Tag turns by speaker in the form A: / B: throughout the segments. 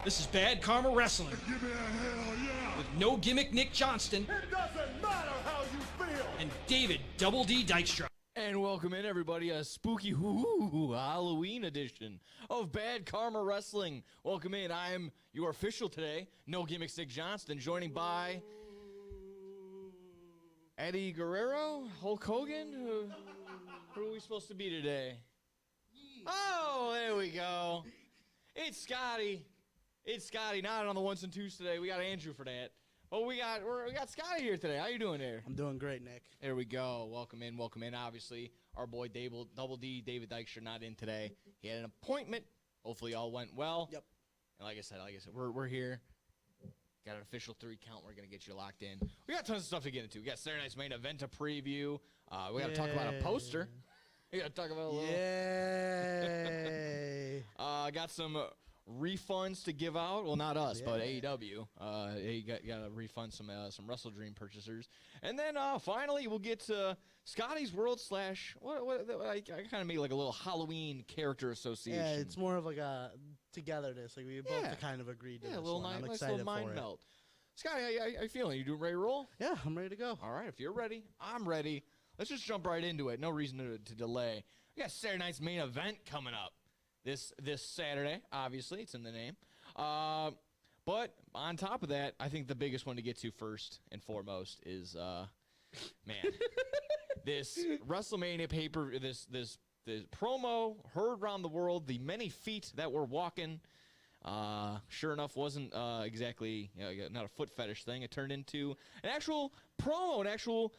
A: This is Bad Karma Wrestling.
B: Give me a hell yeah!
A: With No Gimmick Nick Johnston.
B: It doesn't matter how you feel!
A: And David Double D Dykstra.
C: And welcome in, everybody, a spooky Halloween edition of Bad Karma Wrestling. Welcome in. I am your official today, No Gimmick Nick Johnston, joining by Eddie Guerrero, Hulk Hogan. Who are we supposed to be today? Oh, there we go. It's Scotty. It's Scotty, not on the ones and twos today. We got Andrew for that. But we got Scotty here today. How you doing there?
D: I'm doing great, Nick.
C: There we go. Welcome in, welcome in. Obviously, our boy Double D, David Dykstra, not in today. He had an appointment. Hopefully all went well.
D: Yep.
C: And like I said, we're here. Got an official 3 count. We're going to get you locked in. We got tons of stuff to get into. We got Saturday night's main event to preview. We got to talk about a poster. We got to talk about a little.
D: Yay!
C: Got some refunds to give out. Well, not us, but AEW. They got to refund some WrestleDream purchasers. And then finally, we'll get to Scotty's World / I kind of made like a little Halloween character association.
D: Yeah, it's more of like a togetherness. Like we both kind of agreed to this
C: a little
D: one. I'm
C: nice
D: excited
C: little mind
D: for
C: melt. Scotty, how you feeling? You doing ready to roll?
D: Yeah, I'm ready to go.
C: All right, if you're ready, I'm ready. Let's just jump right into it. No reason to delay. We got Saturday night's main event coming up this Saturday. Obviously, it's in the name. But on top of that, I think the biggest one to get to first and foremost is, this WrestleMania paper. This promo heard around the world. The many feet that were walking. Sure enough, wasn't exactly not a foot fetish thing. It turned into an actual promo, an actual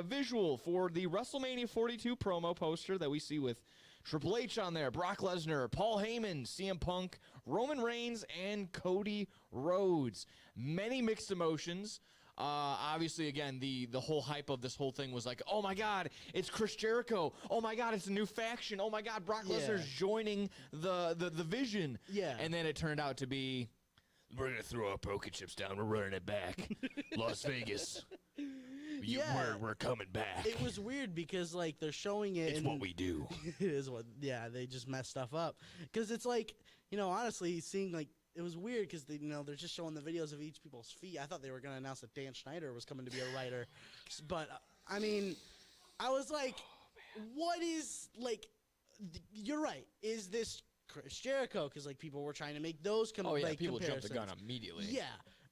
C: visual for the WrestleMania 42 promo poster that we see with Triple H on there, Brock Lesnar, Paul Heyman, CM Punk, Roman Reigns, and Cody Rhodes. Many mixed emotions. Obviously, again, the whole hype of this whole thing was like, oh my God, it's Chris Jericho. Oh my God, it's a new faction. Oh my God, Brock Lesnar's joining the Vision.
D: Yeah.
C: And then it turned out to be, we're going to throw our poker chips down. We're running it back. Las Vegas. We're coming back.
D: It was weird because like they're showing it.
C: It's what we do.
D: It is what. Yeah, they just mess stuff up because it's like honestly seeing like. It was weird because they're just showing the videos of each people's feet. I thought they were going to announce that Dan Schneider was coming to be a writer. But, I mean, I was like, what is, like, you're right. Is this Chris Jericho? Because, like, people were trying to make those
C: people jumped the gun immediately.
D: Yeah.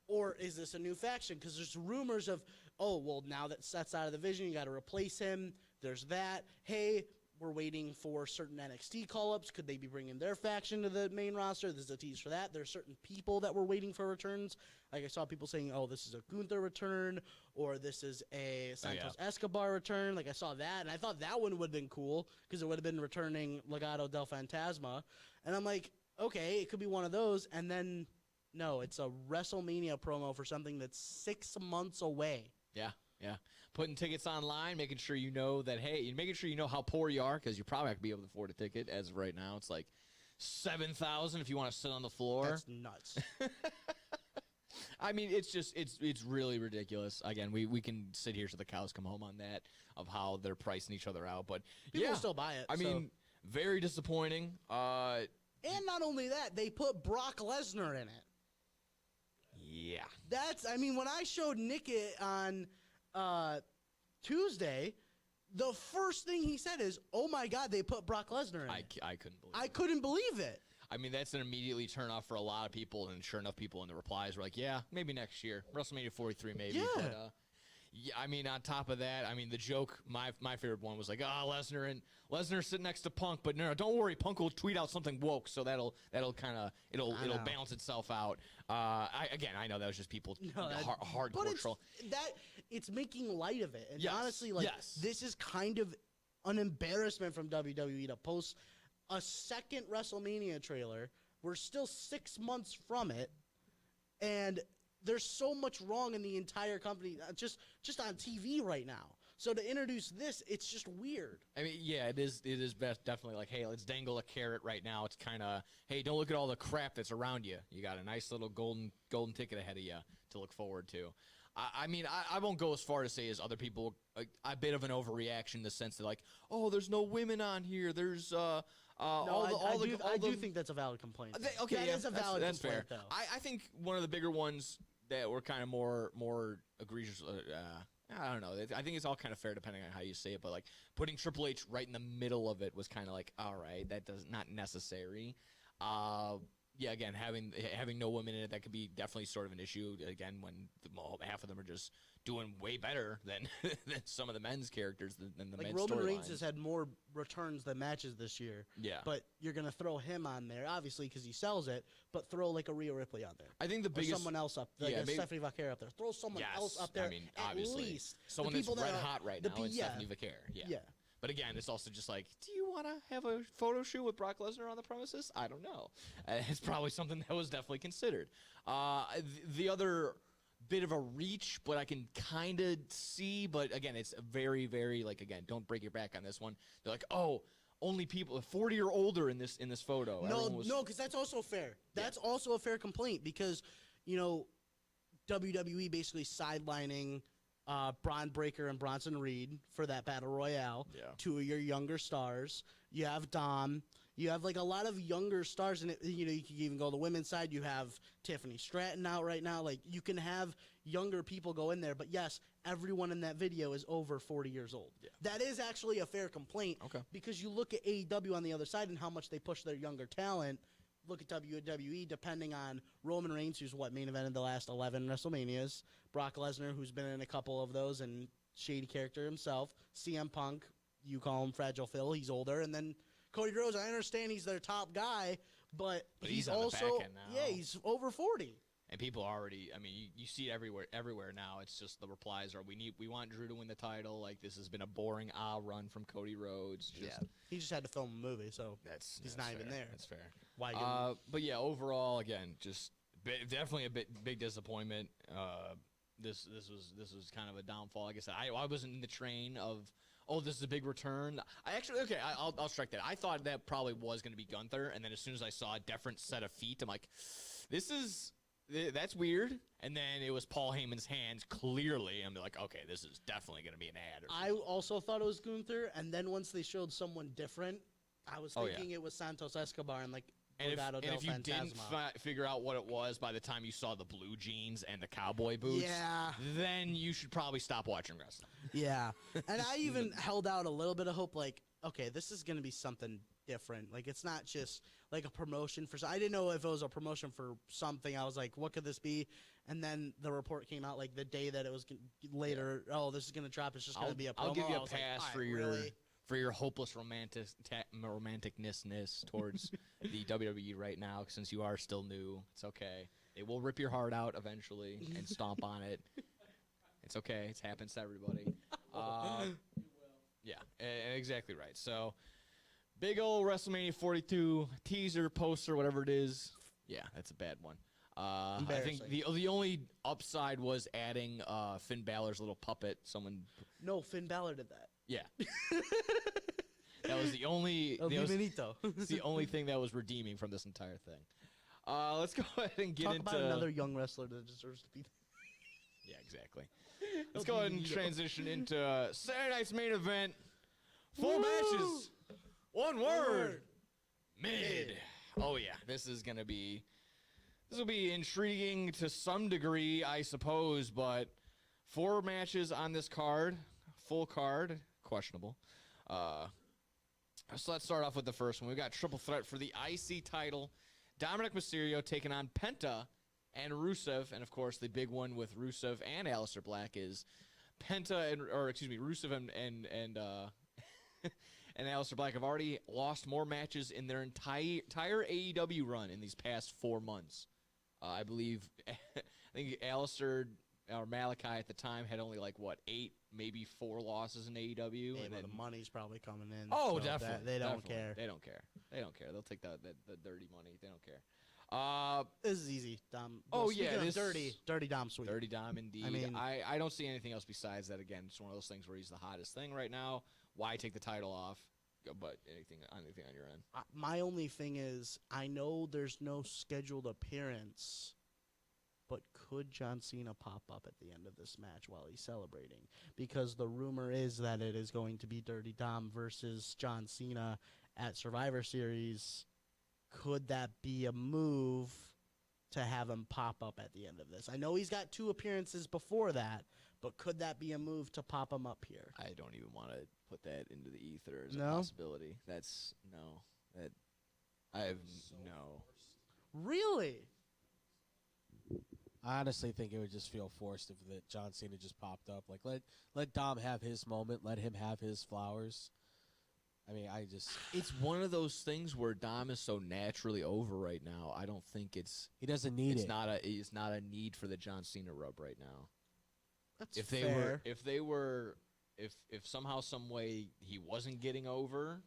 D: Or is this a new faction? Because there's rumors of, oh, well, now that Seth's out of the Vision, you got to replace him. There's that. Hey, we're waiting for certain NXT call-ups. Could they be bringing their faction to the main roster? There's a tease for that. There's certain people that were waiting for returns. Like I saw people saying, oh, this is a Gunther return, or this is a Santos Escobar return. Like I saw that, and I thought that one would have been cool because it would have been returning Legado del Fantasma. And I'm like, okay, it could be one of those. And then, no, it's a WrestleMania promo for something that's 6 months away.
C: Yeah. Putting tickets online, making sure you know that, hey, making sure you know how poor you are because you probably have to be able to afford a ticket. As of right now, it's like $7,000 if you want to sit on the floor.
D: That's nuts.
C: I mean, it's really ridiculous. Again, we can sit here till the cows come home on that of how they're pricing each other out. But
D: people still buy it.
C: I mean, very disappointing.
D: And not only that, they put Brock Lesnar in it.
C: Yeah.
D: When I showed Nick it on Tuesday, the first thing he said is, oh my God, they put Brock Lesnar in it.
C: I couldn't believe it.
D: I couldn't believe it.
C: I mean, that's an immediately turn off for a lot of people, and sure enough, people in the replies were like, yeah, maybe next year. WrestleMania 43 maybe.
D: Yeah.
C: But, I mean, on top of that, I mean, the joke, my favorite one was like, Lesnar sitting next to Punk, but no, don't worry, Punk will tweet out something woke, so that'll kind of it'll balance itself out. I know that was just people hardcore troll.
D: It's making light of it, and honestly, this is kind of an embarrassment from WWE to post a second WrestleMania trailer. We're still 6 months from it, and there's so much wrong in the entire company, just on TV right now. So to introduce this, it's just weird.
C: I mean, yeah, it is definitely like, hey, let's dangle a carrot right now. It's kind of, hey, don't look at all the crap that's around you. You got a nice little golden ticket ahead of you to look forward to. I mean, I won't go as far to say as other people, a bit of an overreaction in the sense that, like, oh, there's no women on here. There's
D: I do think that's a valid complaint.
C: Okay,
D: that is a valid
C: that's
D: complaint,
C: fair.
D: though.
C: I think one of the bigger ones that were kind of more egregious. I don't know. I think it's all kind of fair depending on how you say it, but like putting Triple H right in the middle of it was kind of like, all right, that does not necessary. Yeah, again, having no women in it, that could be definitely sort of an issue. Again, when half of them are just doing way better than some of the men's characters than the men's
D: Roman Reigns
C: storylines.
D: has had more returns than matches this year.
C: Yeah.
D: But you're going to throw him on there, obviously, because he sells it, but throw like a Rhea Ripley on there.
C: I think the
D: or
C: biggest...
D: someone else up, like a Stephanie Vaquera up there. Throw someone else up there,
C: I mean, obviously.
D: at least.
C: Someone
D: the
C: that's
D: people
C: red
D: that are,
C: hot right now is Stephanie Vaquera. Yeah. But again, it's also just like, do you want to have a photo shoot with Brock Lesnar on the premises? I don't know. It's probably something that was definitely considered. The other bit of a reach, but I can kind of see, but again, it's very, very, like, again, don't break your back on this one. They're like, oh, only people 40 or older in this photo.
D: No, because that's also fair. That's also a fair complaint because, WWE basically sidelining Braun Breaker and Bronson Reed for that Battle Royale.
C: Yeah.
D: Two of your younger stars. You have Dom. You have like a lot of younger stars, and you can even go to the women's side. You have Tiffany Stratton out right now. Like you can have younger people go in there, but yes, everyone in that video is over 40 years old.
C: Yeah.
D: That is actually a fair complaint.
C: Okay.
D: Because you look at AEW on the other side and how much they push their younger talent. Look at WWE, depending on Roman Reigns, who's main evented the last 11 WrestleManias. Brock Lesnar, who's been in a couple of those and shady character himself. CM Punk, you call him Fragile Phil, he's older. And then Cody Rhodes, I understand he's their top guy, but he's
C: on the
D: also,
C: back end now.
D: he's over 40.
C: And people already, I mean, you see it everywhere now. It's just the replies are, we want Drew to win the title. Like, this has been a boring run from Cody Rhodes.
D: He just had to film a movie, so he's not even there.
C: That's fair.
D: Why?
C: But yeah, overall, again, just definitely a big disappointment. This was kind of a downfall. Like I said, I wasn't in the train of, this is a big return. I'll strike that. I thought that probably was going to be Gunther, and then as soon as I saw a different set of feet, I'm like, that's weird. And then it was Paul Heyman's hands, clearly. I'm like, okay, this is definitely going to be an ad.
D: I also thought it was Gunther, and then once they showed someone different, I was thinking it was Santos Escobar and like Legado del
C: if you
D: Fantasma.
C: didn't figure out what it was by the time you saw the blue jeans and the cowboy boots, then you should probably stop watching wrestling.
D: Yeah. And I even held out a little bit of hope, like, okay, this is going to be something different. Like, it's not just like a promotion for... I didn't know if it was a promotion for something. I was like, what could this be? And then the report came out, like, the day that it was later, this is going to drop. It's just going to be a promo.
C: I'll give you a
D: pass
C: pass for your hopeless romanticness towards the WWE right now, since you are still new. It's okay. They will rip your heart out eventually and stomp on it. It's okay. It happens to everybody. Yeah, exactly right. So, big old WrestleMania 42 teaser, poster, whatever it is. Yeah, that's a bad one. I think the only upside was adding Finn Balor's little puppet.
D: No, Finn Balor did that.
C: Yeah. That was the only... It's the only thing that was redeeming from this entire thing. Let's go ahead and get
D: Talk
C: into...
D: about another young wrestler that deserves to be there.
C: Yeah, exactly. Let's go ahead and transition into Saturday night's main event. 4 matches. One word. Mid. Oh, yeah. This will be intriguing to some degree, I suppose, but 4 matches on this card. Full card. Questionable. So let's start off with the first one. We've got triple threat for the IC title. Dominic Mysterio taking on Penta and Rusev. And, of course, the big one with Rusev and Aleister Black is Rusev and and Aleister Black have already lost more matches in their entire AEW run in these past 4 months. I think Aleister or Malachi at the time had only 8, maybe 4 losses in AEW.
D: And the money's probably coming in.
C: Oh,
D: so
C: definitely.
D: They don't care.
C: They don't care. They'll take the dirty money. They don't care.
D: This is easy, Dom. Dirty Dom sweet.
C: Dirty Dom, indeed.
D: I mean,
C: I don't see anything else besides that. Again, it's one of those things where he's the hottest thing right now. Why take the title off? But anything on your end?
D: My only thing is, I know there's no scheduled appearance, but could John Cena pop up at the end of this match while he's celebrating? Because the rumor is that it is going to be Dirty Dom versus John Cena at Survivor Series, could that be a move to have him pop up at the end of this? I know he's got 2 appearances before that, but could that be a move to pop him up here?
C: I don't even want to put that into the ether as a
D: No?
C: possibility. That's no. That I have no.
D: Really?
E: I honestly think it would just feel forced if that John Cena just popped up. Like let Dom have his moment, let him have his flowers. I mean,
C: It's one of those things where Dom is so naturally over right now. I don't think
E: he doesn't need
C: it's
E: it.
C: It's not a need for the John Cena rub right now.
D: That's
C: If somehow some way he wasn't getting over,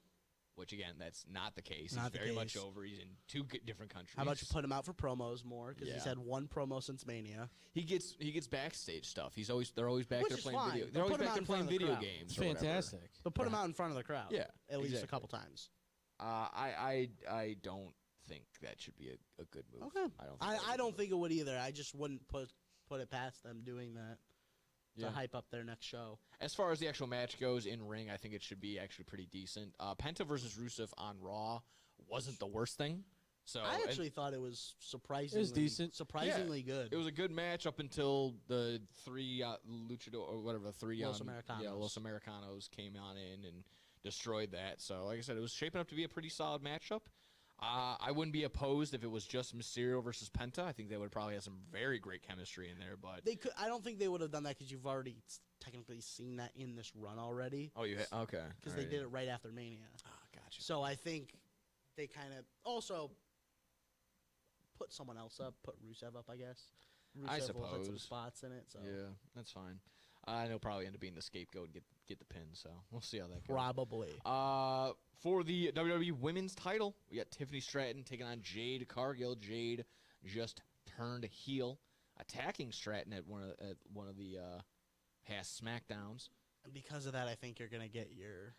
C: which again that's not the case.
D: Not
C: He's
D: the
C: very much
D: case.
C: over. He's in 2 different countries.
D: How about you put him out for promos more? Because he's
C: Yeah.
D: had 1 promo since Mania.
C: He gets backstage stuff. They're always back
D: Which
C: there
D: is
C: playing
D: fine.
C: video.
D: But
C: They're always
D: put him
C: back
D: out
C: there
D: in front
C: playing
D: of the
C: video
D: crowd.
C: games.
E: It's
C: or whatever.
E: fantastic.
D: But put him out in front of the crowd.
C: Yeah,
D: At least a
C: exactly.
D: couple times.
C: I don't think that should be a good move.
D: Okay.
C: I
D: don't think it would either. I just wouldn't put it past them doing that to hype up their next show.
C: As far as the actual match goes in ring, I think it should be actually pretty decent. Penta versus Rusev on Raw wasn't the worst thing. So
D: I actually thought it was surprisingly
E: decent.
D: Surprisingly good.
C: It was a good match up until the 3 luchador or whatever 3
D: Los Americanos.
C: Los Americanos came on in and destroyed that. So like I said, it was shaping up to be a pretty solid matchup. I wouldn't be opposed if it was just Mysterio versus Penta. I think they would probably have some very great chemistry in there. But
D: They could. I don't think they would have done that because you've already technically seen that in this run already.
C: Okay
D: Because they did it right after Mania.
C: Gotcha.
D: So I think they kind of also put someone else up, put Rusev up, I guess. Rusev
C: I
D: will hit some
C: suppose.
D: spots in it. So
C: Yeah, that's fine. He'll probably end up being the scapegoat and get the pin. So we'll see how that goes.
D: probably.
C: For the WWE Women's title, we got Tiffany Stratton taking on Jade Cargill. Jade just turned heel, attacking Stratton at one of the past SmackDowns.
D: And because of that, I think you're gonna get your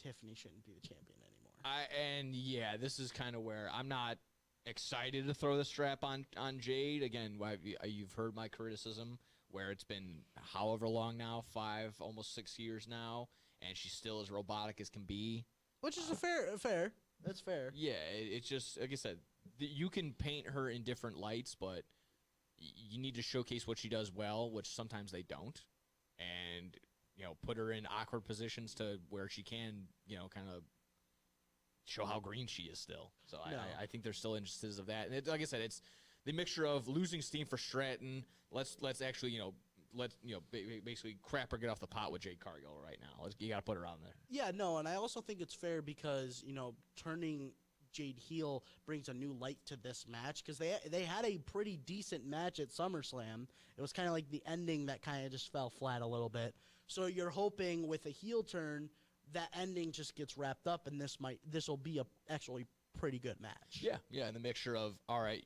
D: Tiffany shouldn't be the champion anymore.
C: This is kind of where I'm not excited to throw the strap on Jade. Again, you've heard my criticism where it's been however long now, 5, almost 6 years now, and she's still as robotic as can be.
D: Which is fair. That's fair.
C: Yeah, it's just, like I said, you can paint her in different lights, but you need to showcase what she does well, which sometimes they don't, and, put her in awkward positions to where she can, kind of show how green she is still. So
D: No.
C: I think there's still instances of that. And like I said, it's the mixture of losing steam for Stratton. Let's actually, basically crap or get off the pot with Jade Cargill right now. You got to put her on there.
D: Yeah, no, and I also think it's fair because, turning Jade heel brings a new light to this match because they had a pretty decent match at SummerSlam. It was kind of like the ending that kind of just fell flat a little bit. So you're hoping with a heel turn, that ending just gets wrapped up, and this will be a actually pretty good match.
C: Yeah, and the mixture of, all right,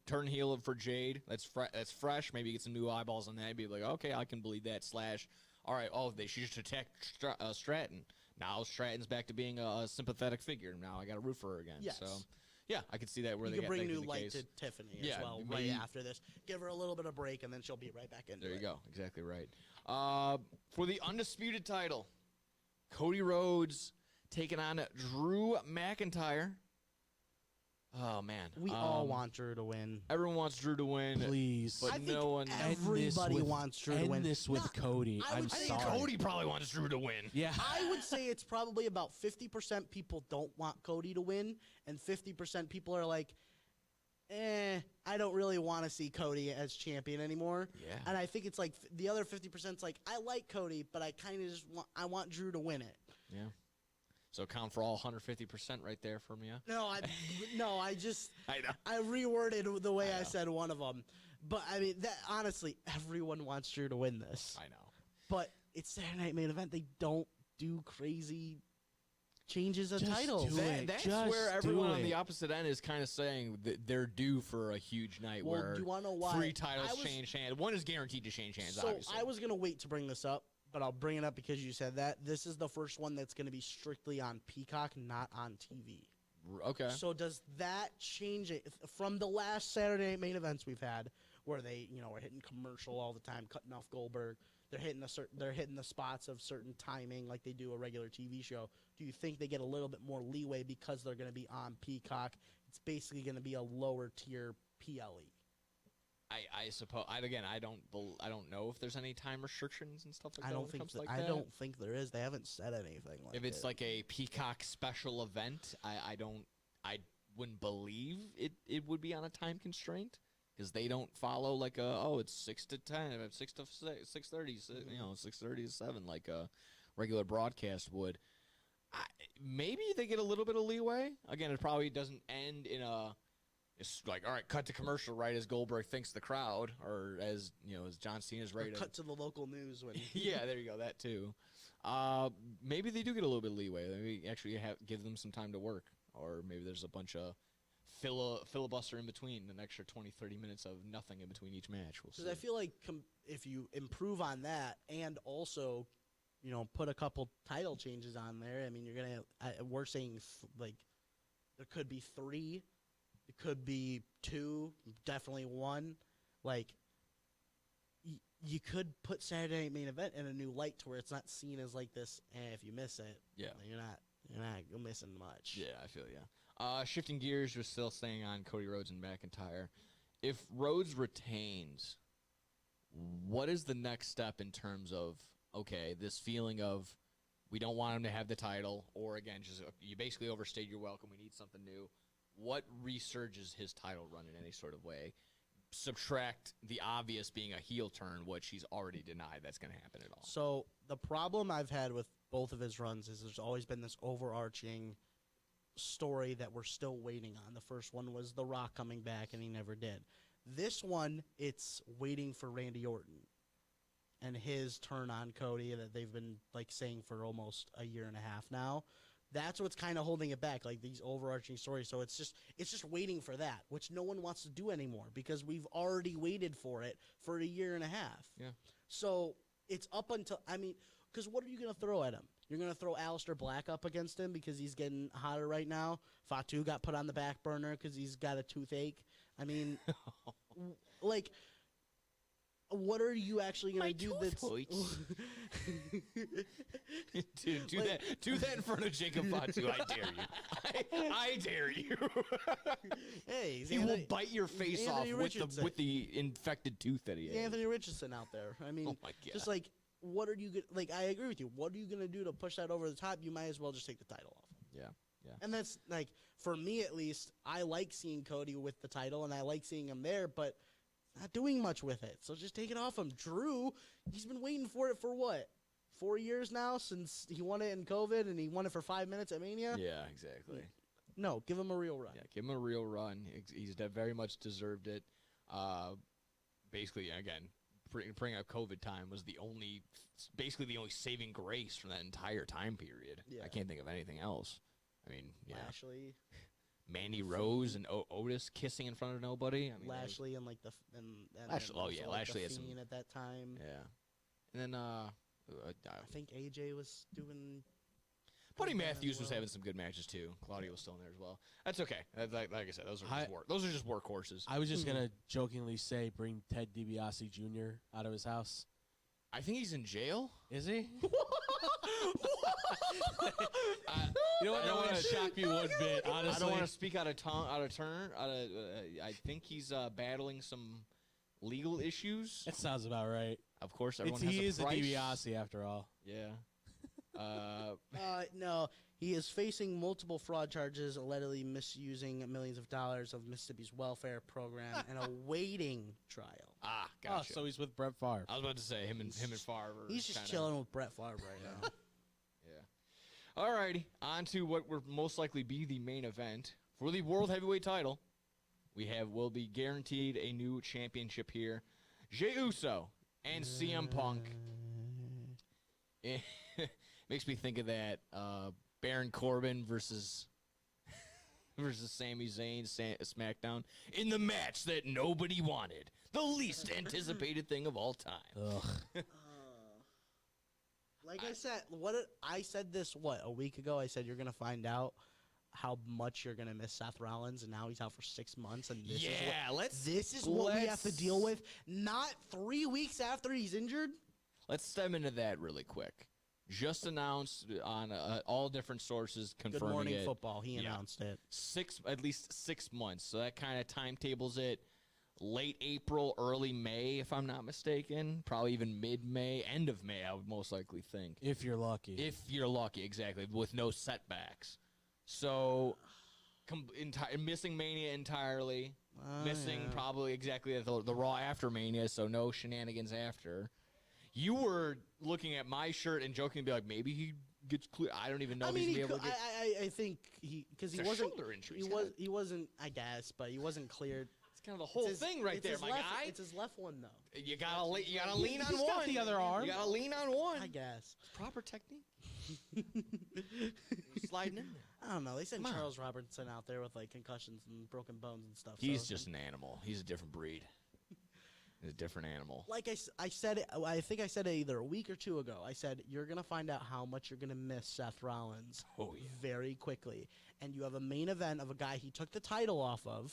C: turn heel for Jade. That's fresh. Maybe get some new eyeballs on that. Be like, okay, I can believe that. / all right, she just attacked Stratton. Now Stratton's back to being a sympathetic figure. Now I got to root for her again.
D: Yes.
C: So, yeah, I can see that where
D: You
C: they
D: can
C: got
D: bring
C: that
D: new
C: the
D: light
C: case.
D: to Tiffany
C: Yeah,
D: as well
C: maybe-
D: right after this. Give her a little bit of break, and then she'll be right back into it.
C: There you go. Exactly right. For the undisputed title, Cody Rhodes taking on Drew McIntyre. Oh, man.
D: We all want Drew to win.
C: Everyone wants Drew to win.
E: Please.
C: But
D: I think
C: no one.
D: everybody wants Drew to win.
E: End this with
D: No,
E: Cody.
D: I
E: I'm
D: would say
E: sorry.
C: Cody probably wants Drew to win.
E: Yeah.
D: I would say it's probably about 50% people don't want Cody to win, and 50% people are like, I don't really want to see Cody as champion anymore.
C: Yeah.
D: And I think it's like the other 50% is like, I like Cody, but I kind of just want Drew to win it.
C: Yeah. So count for all 150% right there from you.
D: I just
C: I know.
D: I reworded the way
C: I
D: I
C: know.
D: said one of them. But I mean, that honestly, everyone wants Drew to win this.
C: I know.
D: But it's Saturday Night Main Event. They don't do crazy changes of
E: Just
D: titles.
E: do it.
C: That's
E: Just
C: where everyone
E: do
C: on the
E: it.
C: opposite end is kind of saying that they're due for a huge night
D: Well,
C: where
D: do you wanna know why?
C: 3 titles
D: I was-
C: change hands. One is guaranteed to change hands,
D: So
C: obviously.
D: I was going to wait to bring this up, but I'll bring it up because you said that. This is the first one that's going to be strictly on Peacock, not on TV.
C: Okay.
D: So does that change it from the last Saturday Night Main Events we've had where they, were hitting commercial all the time, cutting off Goldberg? they're hitting the spots of certain timing like they do a regular TV show. Do you think they get a little bit more leeway because they're going to be on Peacock? It's basically going to be a lower tier PLE.
C: I suppose. I don't know if there's any time restrictions and stuff like that.
D: I don't think there is. They haven't said anything like
C: if it's
D: it.
C: like a Peacock special event, I wouldn't believe it would be on a time constraint because they don't follow like it's 6 to 10, 6 to 6:30, 6:30 to 7 like a regular broadcast would. Maybe they get a little bit of leeway. Again, it probably doesn't end in a. It's like, all right, cut to commercial right as Goldberg thinks the crowd, or as John Cena's right.
D: Cut to the local news when.
C: Yeah, there you go. That too. Maybe they do get a little bit of leeway. Maybe actually give them some time to work, or maybe there's a bunch of filibuster in between, an extra 20, 30 minutes of nothing in between each match. We'll see.
D: Because I feel like if you improve on that and also, put a couple title changes on there, I mean, you're gonna. We're saying like there could be 3. It could be 2, definitely 1. Like, you could put Saturday Night Main Event in a new light to where it's not seen as like this. If you miss it, you're missing much.
C: Yeah, I feel Shifting gears, we're still staying on Cody Rhodes and McIntyre. If Rhodes retains, what is the next step in terms of this feeling of we don't want him to have the title, or again, just you basically overstayed your welcome. We need something new. What resurges his title run in any sort of way? Subtract the obvious being a heel turn, which he's already denied that's going to happen at all.
D: So the problem I've had with both of his runs is there's always been this overarching story that we're still waiting on. The first one was The Rock coming back, and he never did. This one, it's waiting for Randy Orton and his turn on Cody that they've been saying for almost a year and a half now. That's what's kind of holding it back, like these overarching stories. So it's just waiting for that, which no one wants to do anymore because we've already waited for it for a year and a half.
C: Yeah.
D: So it's up until because what are you going to throw at him? You're going to throw Aleister Black up against him because he's getting hotter right now. Fatu got put on the back burner because he's got a toothache. I mean, what are you actually going to do that's...
C: Dude, do that in front of Jacob Fatu. I dare you. I dare you.
D: Hey,
C: he will bite your face
D: Anthony
C: off with the infected tooth that he has.
D: Anthony Richardson out there. I mean,
C: oh my God.
D: Just what are you going to... I agree with you. What are you going to do to push that over the top? You might as well just take the title off.
C: Yeah. Yeah.
D: And that's, for me at least, I like seeing Cody with the title, and I like seeing him there, but... not doing much with it, so just take it off him. Drew, he's been waiting for it for what? 4 years now since he won it in COVID, and he won it for 5 minutes at Mania?
C: Yeah, exactly.
D: No, give him a real run.
C: Yeah, give him a real run. He's very much deserved it. Basically, again, bringing up COVID time was basically the only saving grace from that entire time period.
D: Yeah.
C: I can't think of anything else. I mean, yeah.
D: Lashley.
C: Mandy Rose and Otis kissing in front of nobody. I mean,
D: Lashley and
C: Lashley. Lashley had some
D: at that time.
C: Yeah, and then
D: I think AJ was doing.
C: Buddy Matthews was having some good matches too. Claudia was still in there as well. That's okay. Like I said, those are just workhorses.
E: I was just gonna jokingly say, bring Ted DiBiase Jr. out of his house.
C: I think he's in jail.
E: Is he? You know what? I don't want to shock you one bit. Honestly,
C: I don't want to speak out of turn. I think he's battling some legal issues.
E: That sounds about right.
C: Of course, everyone
E: he is
C: a price.
E: a DiBiase after all.
C: Yeah.
D: No, he is facing multiple fraud charges, allegedly misusing millions of dollars of Mississippi's welfare program, and awaiting trial.
C: Ah, gotcha.
E: Oh, so he's with Brett Favre.
C: I was about to say him and Favre.
D: He's just chilling with Brett Favre right now.
C: Yeah. Alrighty, on to what will most likely be the main event for the World Heavyweight title. Will be guaranteed a new championship here. Jey Uso and CM Punk. It makes me think of that Baron Corbin versus Sami Zayn SmackDown in the match that nobody wanted. The least anticipated thing of all time.
E: Ugh.
D: Like I said, I said this a week ago. I said you're gonna find out how much you're gonna miss Seth Rollins, and now he's out for 6 months. And this is what we have to deal with. Not 3 weeks after he's injured.
C: let's stem into that really quick. Just announced on all different sources confirming
D: Good Morning
C: it.
D: Football. He announced it.
C: At least 6 months. So that kind of timetables it late April, early May, if I'm not mistaken. Probably even mid-May, end of May, I would most likely think.
E: If you're lucky.
C: If you're lucky, exactly, with no setbacks. So, missing Mania entirely. Missing probably exactly the Raw after Mania, so no shenanigans after. You were looking at my shirt and joking to be like, maybe he gets clear. I don't even know if he's be able to get.
D: I think because he
C: It's a
D: wasn't.
C: shoulder injury.
D: He wasn't. I guess, but he wasn't cleared.
C: It's kind of the whole thing right there, my guy.
D: It's his left one though.
C: You gotta lean on
E: He's
C: one.
E: got the other arm.
C: You gotta lean on one.
D: I guess.
C: Proper technique. Sliding in there.
D: I don't know. They sent
C: Come on.
D: Charles Robertson out there with like concussions and broken bones and stuff.
C: He's
D: so.
C: just an animal. He's a different breed. He's a different animal.
D: Like I said it. I think I said it either a week or two ago. I said you're gonna find out how much you're gonna miss Seth Rollins.
C: Oh, yeah.
D: Very quickly, and you have a main event of a guy he took the title off of,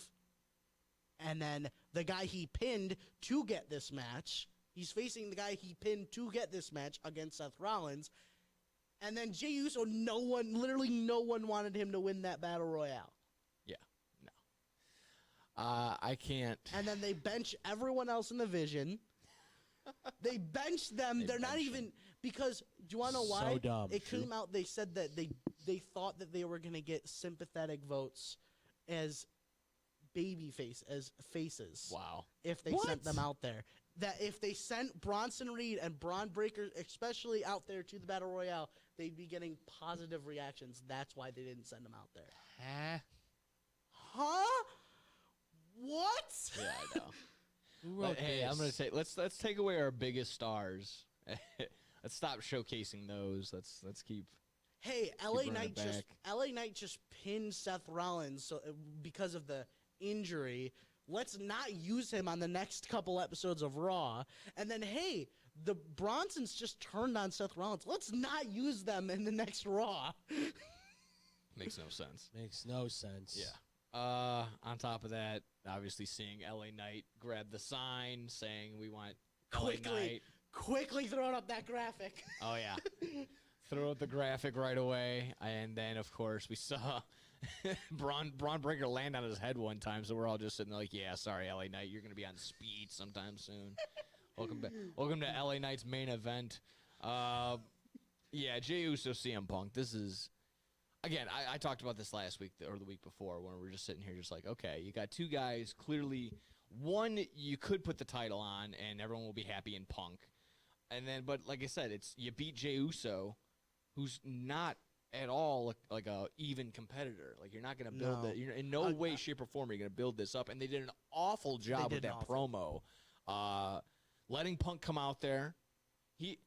D: and then the guy he pinned to get this match. He's facing the guy he pinned to get this match against Seth Rollins. And then Jey Uso, literally no one wanted him to win that Battle Royale.
C: Yeah. No. I can't.
D: And then they bench everyone else in the Vision. They bench them. They're not even, because, do you want to know why?
E: So dumb.
D: It came out, they said that they thought that they were going to get sympathetic votes as as faces.
C: Wow.
D: If they sent them out there. That if they sent Bronson Reed and Braun Breaker, especially out there to the Battle Royale, they'd be getting positive reactions. That's why they didn't send them out there. Huh? What?
C: Yeah, I know.
E: Who wrote
C: But, hey,
E: this?
C: I'm gonna say let's take away our biggest stars. Let's stop showcasing those. Let's keep.
D: Hey,
C: running it back.
D: LA Knight just pinned Seth Rollins because of the injury. Let's not use him on the next couple episodes of Raw. And then, hey, the Bronsons just turned on Seth Rollins. Let's not use them in the next Raw.
C: Makes no sense.
E: Makes no sense.
C: Yeah. On top of that, obviously seeing LA Knight grab the sign saying we want LA Knight.
D: Quickly throwing up that graphic.
C: Oh yeah. Throw up the graphic right away, and then of course we saw Braun Breaker land on his head one time, so we're all just sitting there like, yeah, sorry, LA Knight, you're gonna be on speed sometime soon. Welcome to LA Knight's main event. Yeah, Jey Uso, CM Punk. This is, again, I talked about this last week or the week before when we were just sitting here just like, okay, you got two guys, clearly, one you could put the title on and everyone will be happy in Punk. And then, but like I said, you beat Jey Uso, who's not at all like a even competitor. Like, you're not going to build that. You're in no way, shape, or form are you going to build this up. And they did an awful job with that promo. Letting Punk come out there. He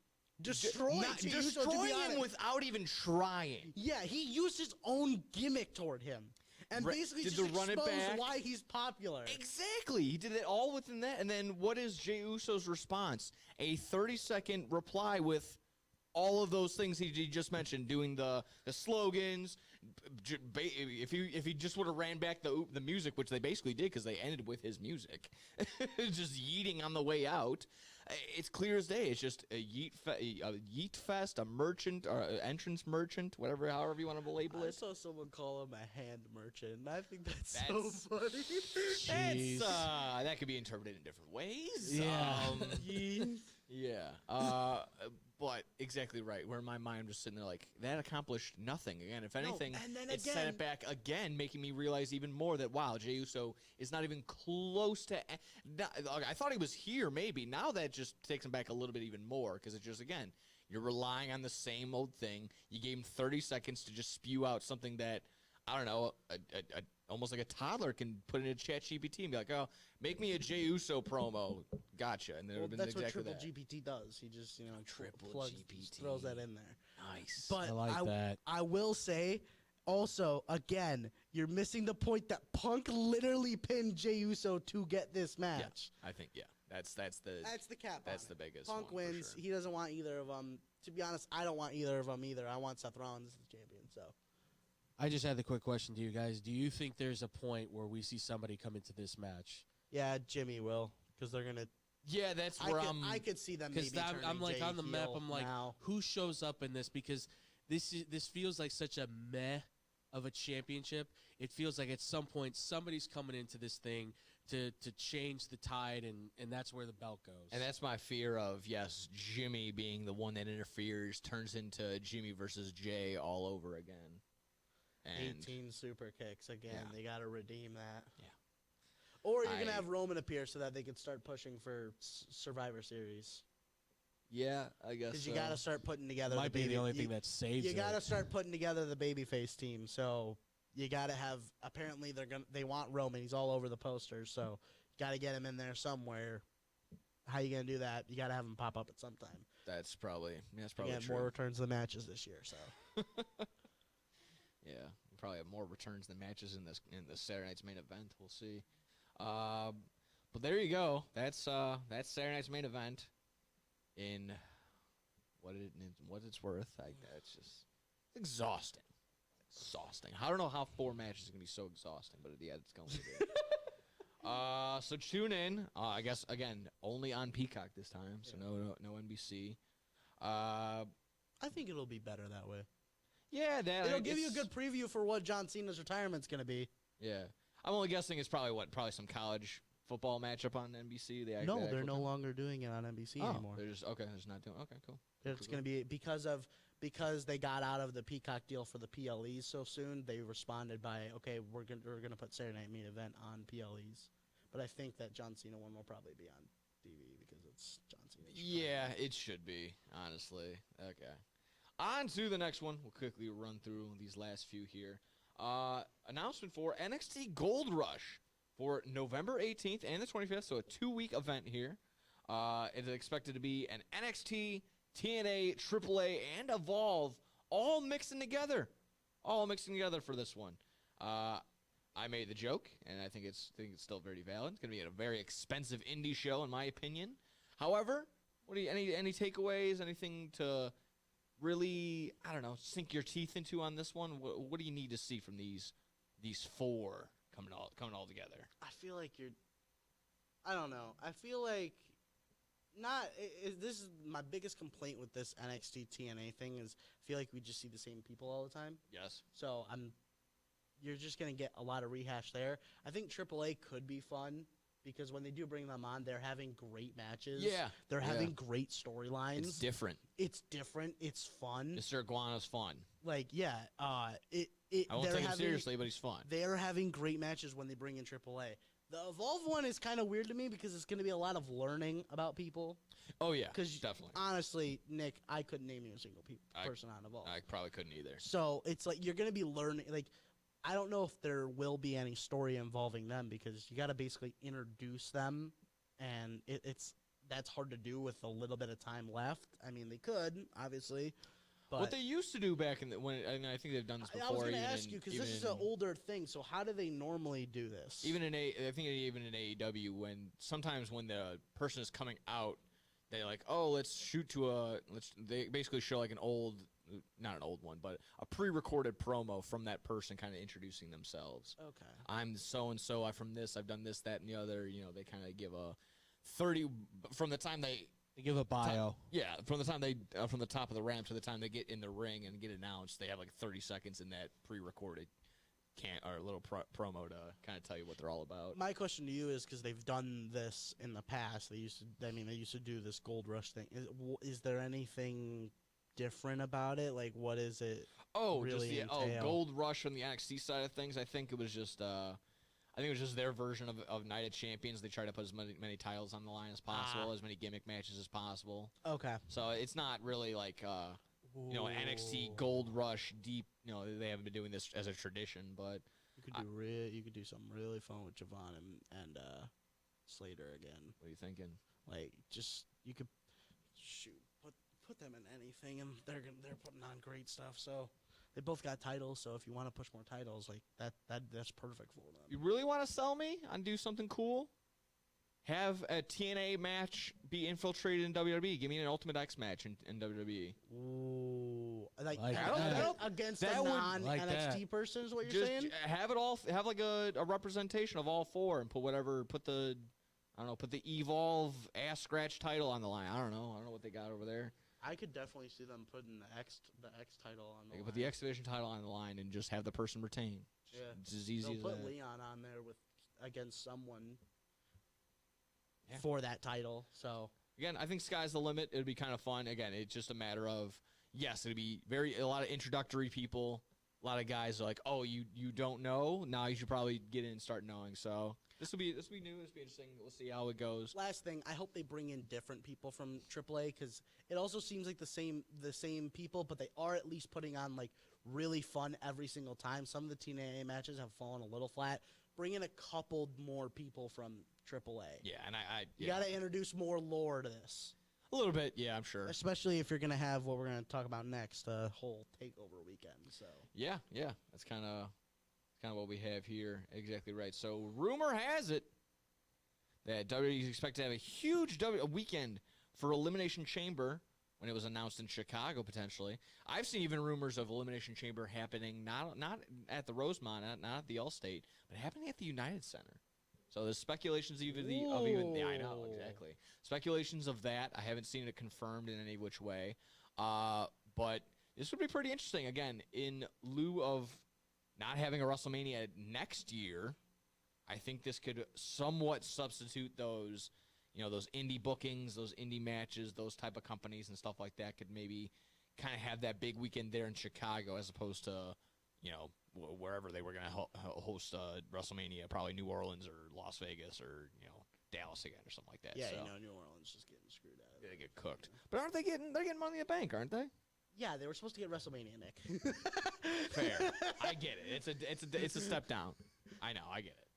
D: destroying
C: him without even trying.
D: Yeah, he used his own gimmick toward him. And basically
C: did
D: just
C: the run it
D: exposed
C: back.
D: why he's popular.
C: Exactly. He did it all within that. And then what is Jey Uso's response? A 30-second reply with all of those things he just mentioned, doing the slogans. If he just would have ran back the music, which they basically did because they ended with his music, just yeeting on the way out. It's clear as day. It's just a yeet fest, a merchant or entrance merchant, however you want to label it.
D: I saw someone call him a hand merchant, and I think that's so funny.
C: That's, that could be interpreted in different ways.
E: Yeah.
C: Yeah. But exactly right. Where in my mind, I'm just sitting there like, that accomplished nothing. Again, if anything, it set it back again, making me realize even more that, wow, Jey Uso is not even close to. I thought he was here, maybe. Now that just takes him back a little bit even more, because it's just, again, you're relying on the same old thing. You gave him 30 seconds to just spew out something that, I don't know, almost like a toddler can put in a chat GPT and be like, oh, make me a Jey Uso promo. Gotcha. And then
D: That's
C: exactly
D: what Triple
C: that.
D: GPT does. He just,
C: Triple GPT.
D: throws that in there.
C: Nice.
D: But
E: I like that.
D: I will say, also, again, you're missing the point that Punk literally pinned Jey Uso to get this match.
C: I think, yeah. That's the
D: cap.
C: That's
D: on
C: the
D: it.
C: biggest
D: Punk
C: one for
D: wins.
C: sure.
D: He doesn't want either of them. To be honest, I don't want either of them either. I want Seth Rollins as the champion. So.
E: I just had the quick question to you guys. Do you think there's a point where we see somebody come into this match?
D: Yeah, Jimmy will, because
C: Yeah, that's where
D: I could see them maybe
E: because
D: turning
E: I'm like
D: Jay
E: on the map.
D: heel
E: I'm like,
D: now.
E: who shows up in this? Because this feels like such a meh of a championship. It feels like at some point somebody's coming into this thing to change the tide, and that's where the belt goes.
C: And that's my fear of, yes, Jimmy being the one that interferes turns into Jimmy versus Jay all over again. And
D: 18 super kicks again.
C: Yeah.
D: They got to redeem that.
C: Yeah.
D: Or you're gonna have Roman appear so that they can start pushing for Survivor Series.
C: yeah, I guess
D: Because you got to start putting together.
E: Might be the only thing that saves
D: You
E: it.
D: got to start putting together the babyface team. So you got to have. Apparently, they want Roman. He's all over the posters. So you got to get him in there somewhere. How you gonna do that? You got to have him pop up at some time.
C: That's probably
D: Again,
C: true.
D: more returns to the matches this year. So
C: Yeah, we'll probably have more returns than matches in the Saturday night's main event. We'll see. But there you go. That's Saturday night's main event. In what it's worth, it's just exhausting. I don't know how 4 matches is gonna be so exhausting, but yeah, it's going to be. So tune in. I guess again only on Peacock this time, so no NBC.
D: I think it'll be better that way.
C: Yeah,
D: It'll give you a good preview for what John Cena's retirement's gonna be.
C: Yeah, I'm only guessing it's probably some college football matchup on NBC.
D: No, they're no longer doing it on NBC anymore.
C: They're just okay. They're just not doing. Okay, cool.
D: It's going to be because they got out of the Peacock deal for the PLEs so soon. They responded by we're gonna put Saturday Night Main Event on PLEs, but I think that John Cena one will probably be on TV because it's John Cena.
C: Yeah, it should be honestly. Okay, on to the next one. We'll quickly run through these last few here. Announcement for NXT Gold Rush for November 18th and the 25th, so a 2-week event here. It is expected to be an NXT, TNA, AAA, and Evolve all mixing together. For this one. I made the joke, and I think it's still very valid. It's going to be a very expensive indie show, in my opinion. However, any takeaways? Anything to really, I don't know, sink your teeth into on this one? What do you need to see from these 4 coming all together?
D: I feel like I don't know. I feel like this is my biggest complaint with this NXT TNA thing is I feel like we just see the same people all the time.
C: Yes.
D: So you're just gonna get a lot of rehash there. I think AAA could be fun because when they do bring them on, they're having great matches.
C: Yeah.
D: They're having great storylines.
C: It's different.
D: It's fun.
C: Mr. Iguana's fun.
D: Like, yeah.
C: I won't take him seriously, but he's fun.
D: They're having great matches when they bring in AAA. The Evolve one is kind of weird to me because it's going to be a lot of learning about people.
C: Oh, yeah,
D: Because
C: definitely.
D: honestly, Nick, I couldn't name you a single person on Evolve.
C: I probably couldn't either.
D: So it's like you're going to be learning. Like, I don't know if there will be any story involving them because you got to basically introduce them, and that's hard to do with a little bit of time left. I mean, they could obviously. But
C: What they used to do back in and I think they've done this before.
D: I was going to
C: even
D: ask
C: in-
D: you because
C: even
D: this is
C: in-
D: an older thing. So how do they normally do this?
C: I think even in AEW, sometimes when the person is coming out, they like, oh, let's shoot to they basically show like not an old one, but a pre-recorded promo from that person kind of introducing themselves.
D: Okay.
C: I'm so-and-so, I'm from this, I've done this, that, and the other. They kind of give a 30, from the time they
E: give a bio.
C: Yeah, from the time from the top of the ramp to the time they get in the ring and get announced, they have like 30 seconds in that pre-recorded little promo to kind of tell you what they're all about.
D: My question to you is because they've done this in the past. They used to do this Gold Rush thing. Is there anything different about it? Like, what is it?
C: Oh,
D: really
C: just
D: entail?
C: Gold Rush on the NXT side of things. I think it was just their version of Night of Champions. They try to put as many titles on the line as possible, as many gimmick matches as possible.
D: Okay.
C: So it's not really like NXT Gold Rush deep. They haven't been doing this as a tradition, but
D: You could do something really fun with Javon and Slater again.
C: What are you thinking?
D: Like, just you could put them in anything, and they're putting on great stuff. So they both got titles. So if you want to push more titles, like that's perfect for them.
C: You really want to sell me on do something cool? Have a TNA match be infiltrated in WWE. Give me an Ultimate X match in WWE.
D: Ooh, like
E: that.
D: against
C: that
D: a
C: would-
D: non-NXT person is what you're
C: Just
D: saying?
C: have it all. Have like a representation of all 4 and put the I don't know. Put the Evolve ass scratch title on the line. I don't know what they got over there.
D: I could definitely see them putting the X title on the
C: They
D: line.
C: could put the X Division title on the line and just have the person retain.
D: Yeah.
C: It's as easy
D: They'll
C: as
D: put
C: that.
D: Leon on there against someone
C: Yeah.
D: for that title. So
C: Again, I think sky's the limit. It'd be kind of fun. Again, it's just a matter of, yes, it'd be a lot of introductory people. A lot of guys are like, oh, you don't know? Now you should probably get in and start knowing. So this will be new. This will be interesting. We'll see how it goes.
D: last thing, I hope they bring in different people from AAA because it also seems like the same people, but they are at least putting on like really fun every single time. Some of the TNA matches have fallen a little flat. Bring in a couple more people from AAA.
C: Yeah, and
D: You got to introduce more lore to this.
C: a little bit. Yeah, I'm sure.
D: Especially if you're going to have what we're going to talk about next, the whole takeover weekend. So
C: Yeah, that's kind of what we have here. Exactly right. So rumor has it that WWE is expected to have a huge weekend for Elimination Chamber when it was announced in Chicago potentially. I've seen even rumors of Elimination Chamber happening not at the Rosemont, not at the Allstate, but happening at the United Center. So there's speculations I know exactly. Speculations of that. I haven't seen it confirmed in any which way. But this would be pretty interesting. Again, in lieu of not having a WrestleMania next year, I think this could somewhat substitute those, those indie bookings, those indie matches, those type of companies and stuff like that could maybe kind of have that big weekend there in Chicago as opposed to, wherever they were going to host WrestleMania, probably New Orleans or Las Vegas or, Dallas again or something like that.
D: yeah,
C: so,
D: New Orleans just getting screwed out.
C: they get cooked. But they're getting Money in the Bank, aren't they?
D: Yeah, they were supposed to get WrestleMania, Nick.
C: Fair. I get it. It's a step down. I know. I get it.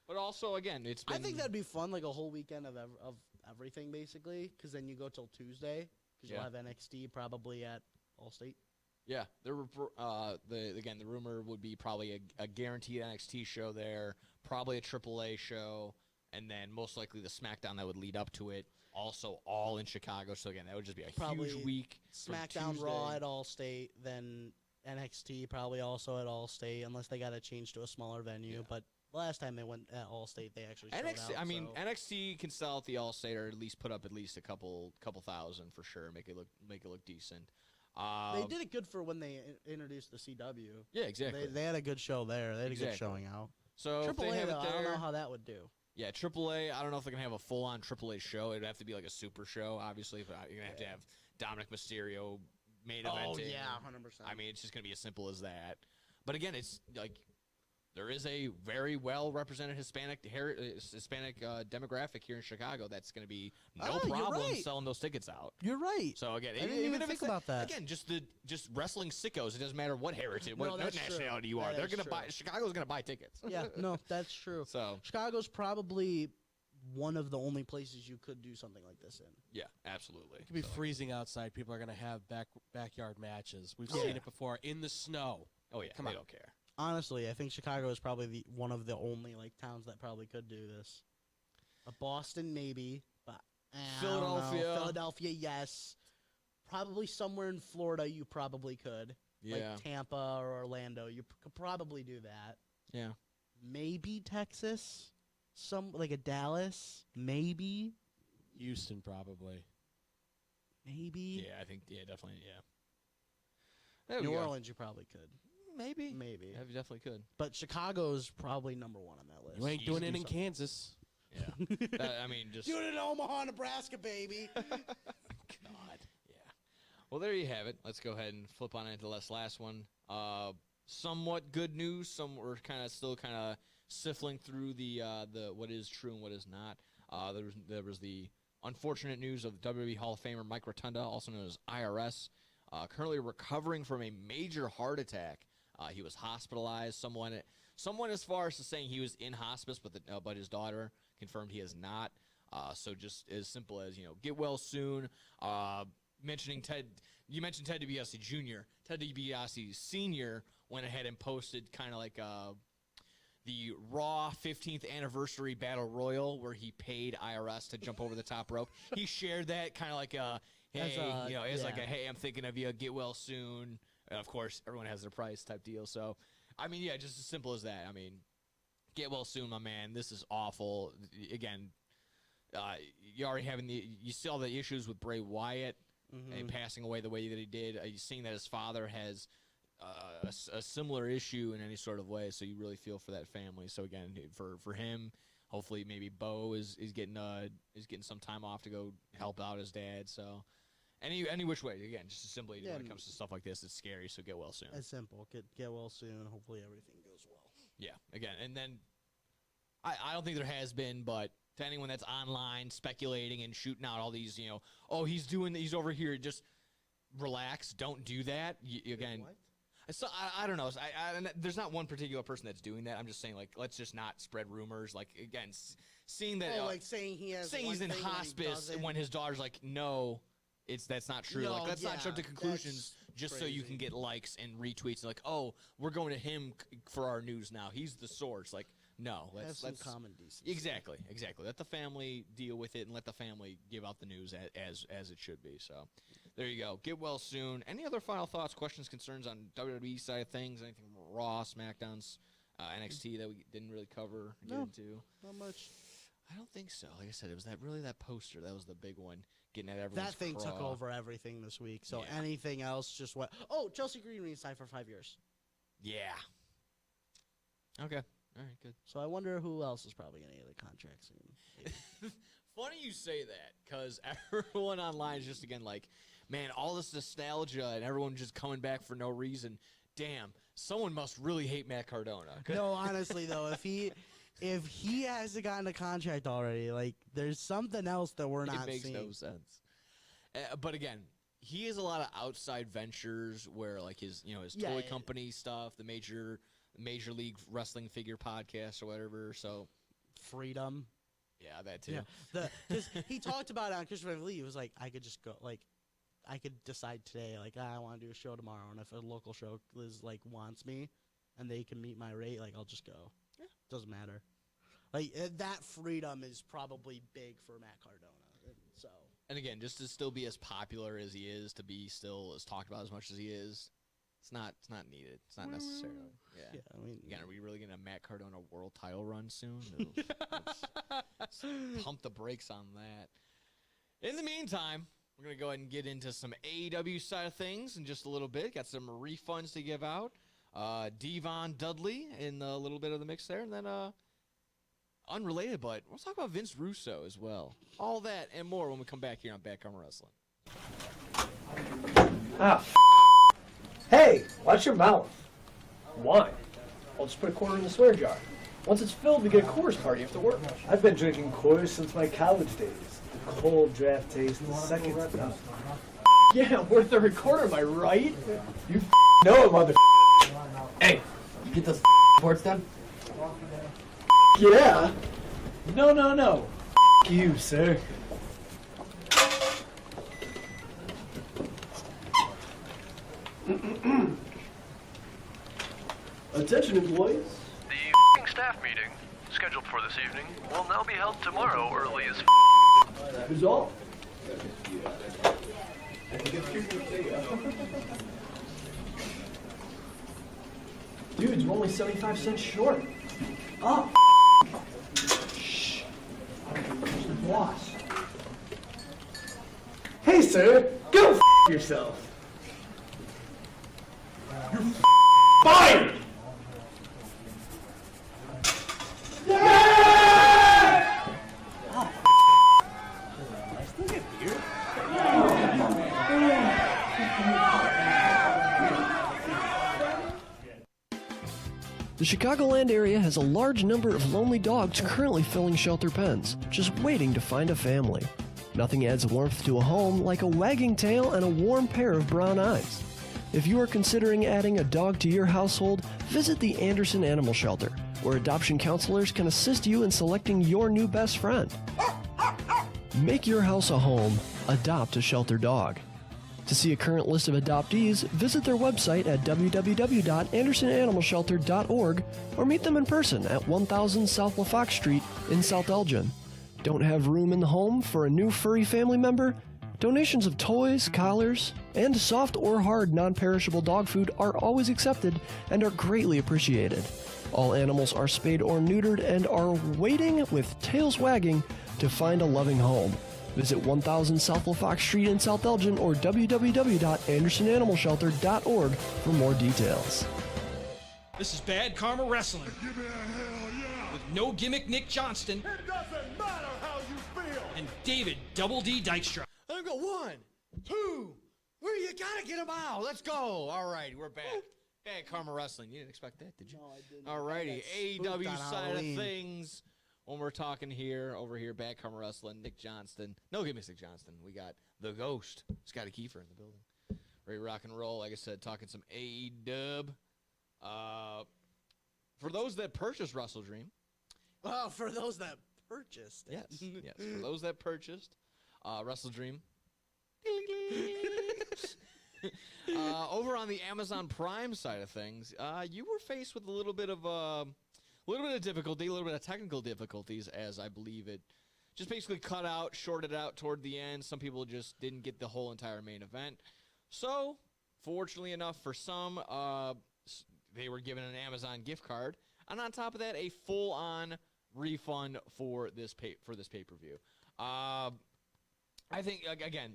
C: But also, again, it's been...
D: I think that'd be fun, like a whole weekend of everything, basically, because then you go till Tuesday, because
C: Yeah.
D: you'll have NXT probably at Allstate.
C: Yeah. The rumor would be probably a guaranteed NXT show there, probably a AAA show, and then most likely the SmackDown that would lead up to it, also all in Chicago. So, again, that would just be a
D: Probably
C: huge week. from
D: SmackDown,
C: Tuesday.
D: Raw at Allstate, then NXT probably also at Allstate, unless they got to change to a smaller venue.
C: Yeah.
D: But last time they went at Allstate, they actually showed
C: NXT,
D: out.
C: NXT can sell at the Allstate or at least put up at least a couple thousand for sure, make it look decent.
D: They did it good for when they introduced the CW.
C: Yeah, exactly.
D: They had a good show there. They had a good
C: Exactly.
D: showing out.
C: So if they
D: AAA,
C: have
D: though,
C: it there,
D: I don't know how that would do.
C: yeah, AAA. I don't know if they're gonna have a full-on AAA show. It'd have to be like a super show, obviously. But you're gonna have to have Dominic Mysterio main event.
D: Oh, yeah, 100%.
C: I mean, it's just gonna be as simple as that. But again, it's like there is a very well represented Hispanic demographic here in Chicago. That's going to be no
D: Oh, you're
C: problem
D: right.
C: selling those tickets out.
D: You're right.
C: So again,
D: I didn't even
C: if
D: think
C: it's
D: about that.
C: Again, just wrestling sickos. It doesn't matter what heritage,
D: No,
C: what
D: that's true.
C: nationality you are.
D: That
C: They're
D: is
C: going to
D: true.
C: buy. Chicago's going to buy tickets.
D: Yeah, no, that's true.
C: So
D: Chicago's probably one of the only places you could do something like this in.
C: yeah, absolutely.
E: It could be
C: So-
E: freezing outside. People are going to have backyard matches. We've
C: Oh,
E: seen
C: yeah.
E: it before in the snow.
C: Oh yeah,
E: Come
C: they
E: on.
C: don't care.
D: Honestly, I think Chicago is probably one of the only like towns that probably could do this. Boston, maybe, but I don't know.
C: Philadelphia.
D: Philadelphia, yes. Probably somewhere in Florida, you probably could.
C: Yeah,
D: Like Tampa or Orlando, you could probably do that.
C: yeah.
D: Maybe Texas, like a Dallas, maybe,
E: Houston, probably.
D: maybe.
C: Yeah, I think definitely There we
D: New
C: go.
D: Orleans, you probably could.
C: Maybe.
D: Maybe.
C: Yeah, you definitely could.
D: But Chicago's probably number one on that list.
E: You ain't
C: Easy
E: doing
C: to
E: it
C: do
E: in
C: something.
E: Kansas.
C: Yeah. I mean, just
D: Do it in Omaha, Nebraska, baby.
C: God. Yeah. Well, there you have it. Let's go ahead and flip on into this last one. Somewhat good news. Some we're still kind of sifting through the what is true and what is not. There was the unfortunate news of WWE Hall of Famer Mike Rotunda, also known as IRS, currently recovering from a major heart attack. He was hospitalized. Someone as far as to saying he was in hospice, but his daughter confirmed he is not. So just as simple as, get well soon. Mentioning Ted, you mentioned Ted DiBiase Jr. Ted DiBiase Sr. went ahead and posted kind of like the Raw 15th anniversary battle royal where he paid IRS to jump over the top rope. He shared that kind of like hey, like a hey, I'm thinking of you, get well soon. And of course, everyone has their price type deal. So, I mean, yeah, just as simple as that. I mean, get well soon, my man. This is awful. Again, you already having you see all the issues with Bray Wyatt and passing away the way that he did. You're seeing that his father has a similar issue in any sort of way, so you really feel for that family. So again, for him, hopefully maybe Bo is getting some time off to go help out his dad. So any which way, again, just simply when it comes to stuff like this, it's scary. So get well soon.
D: It's simple. Get well soon. Hopefully everything goes well.
C: Yeah, again, and then I don't think there has been, but to anyone that's online speculating and shooting out all these, oh, he's over here, just relax. Don't do that. Again.
D: What?
C: So I don't know. There's not one particular person that's doing that. I'm just saying, like, let's just not spread rumors. Like, again, seeing that,
D: like saying he's
C: in hospice when his daughter's like, no, that's not true.
D: No,
C: like, let's not jump to
D: that's
C: conclusions just so you can get likes and retweets and like, oh, we're going to him for our news now. He's the source. Like, no, let's
D: common decency.
C: Exactly. Let the family deal with it and let the family give out the news as it should be. So. There you go. Get well soon. Any other final thoughts, questions, concerns on WWE side of things? Anything from Raw, SmackDown's, NXT that we didn't really cover or get into?
D: Not much.
C: I don't think so. Like I said, it was that poster. That was the big one, getting at everyone's
D: That thing took
C: craw.
D: over everything this week. So
C: Yeah.
D: anything else just went. Oh, Chelsea Green re-signed for 5 years.
C: Yeah. Okay. All right, good.
D: So I wonder who else is probably going to get a contract soon.
C: Funny you say that, because everyone online is just, again, like, man, all this nostalgia and everyone just coming back for no reason. Damn, someone must really hate Matt Cardona.
D: No, honestly though, if he hasn't gotten a contract already, like there's something else that we're not
C: makes
D: seeing.
C: no sense. But again, he has a lot of outside ventures where, like, his toy company stuff, the Major League Wrestling figure podcast or whatever. So
D: Freedom.
C: Yeah, that too.
D: Yeah. Because he talked about it on Christopher Lee. He was like, I could just go, like, I could decide today, like, I want to do a show tomorrow, and if a local show wants me, and they can meet my rate, like, I'll just go. Yeah. Doesn't matter. Like, that freedom is probably big for Matt Cardona.
C: And again, just to still be as popular as he is, to be still as talked about as much as he is, it's not needed. It's not necessary. Yeah.
D: I mean,
C: again, are we really getting a Matt Cardona world title run soon? Let's pump the brakes on that. In the meantime, we're going to go ahead and get into some AEW side of things in just a little bit. Got some refunds to give out. Devon Dudley in a little bit of the mix there. And then unrelated, but we'll talk about Vince Russo as well. All that and more when we come back here on Backcomer Wrestling.
F: Hey, watch your mouth. Why? I'll just put a quarter in the swear jar. Once it's filled, we get a Coors party after work. I've been drinking Coors since my college days. The cold draft taste, the second to none. Yeah, worth the recorder, am I right? You know it, mother. Hey,
G: You get those reports done?
F: yeah. No. You, sir. Attention, employees.
H: The staff meeting, scheduled for this evening, will now be held tomorrow early as
F: Who's all? Dudes, we're only 75 cents short. Oh, shh. Where's the boss? Hey, sir, go yourself. You're fired!
I: The Chicagoland area has a large number of lonely dogs currently filling shelter pens, just waiting to find a family. Nothing adds warmth to a home like a wagging tail and a warm pair of brown eyes. If you are considering adding a dog to your household, visit the Anderson Animal Shelter, where adoption counselors can assist you in selecting your new best friend. Make your house a home. Adopt a shelter dog. To see a current list of adoptees, visit their website at www.andersonanimalshelter.org or meet them in person at 1000 South LaFox Street in South Elgin. Don't have room in the home for a new furry family member? Donations of toys, collars, and soft or hard non-perishable dog food are always accepted and are greatly appreciated. All animals are spayed or neutered and are waiting with tails wagging to find a loving home. Visit 1000 South LaFox Street in South Elgin or www.andersonanimalshelter.org for more details.
A: This is Bad Karma Wrestling
B: Give me a hell yeah.
A: with No Gimmick Nick Johnston
B: It doesn't matter how you feel.
A: and David Double D Dykstra.
C: Let him go. 1, 2, 3. You gotta get him out. Let's go. All right, we're back. Bad Karma Wrestling. You didn't expect that, did you?
D: No, I didn't.
C: All righty.
D: I got spooked
C: AEW
D: on
C: side
D: Halloween.
C: of things. When we're talking here, over here, Bad Karma Wrestling, Nick Johnston. No, give me Nick Johnston. We got the Ghost, Scotty Kiefer in the building. Ready to rock and roll. Like I said, talking some AEW. For those that purchased WrestleDream,
D: Well, for those that purchased it.
C: yes, for those that purchased WrestleDream, over on the Amazon Prime side of things, you were faced with a little bit of difficulty, a little bit of technical difficulties, as I believe it just basically cut out, shorted out toward the end. Some people just didn't get the whole entire main event. So, fortunately enough for some, they were given an Amazon gift card, and on top of that, a full-on refund for this pay-per-view. I think again,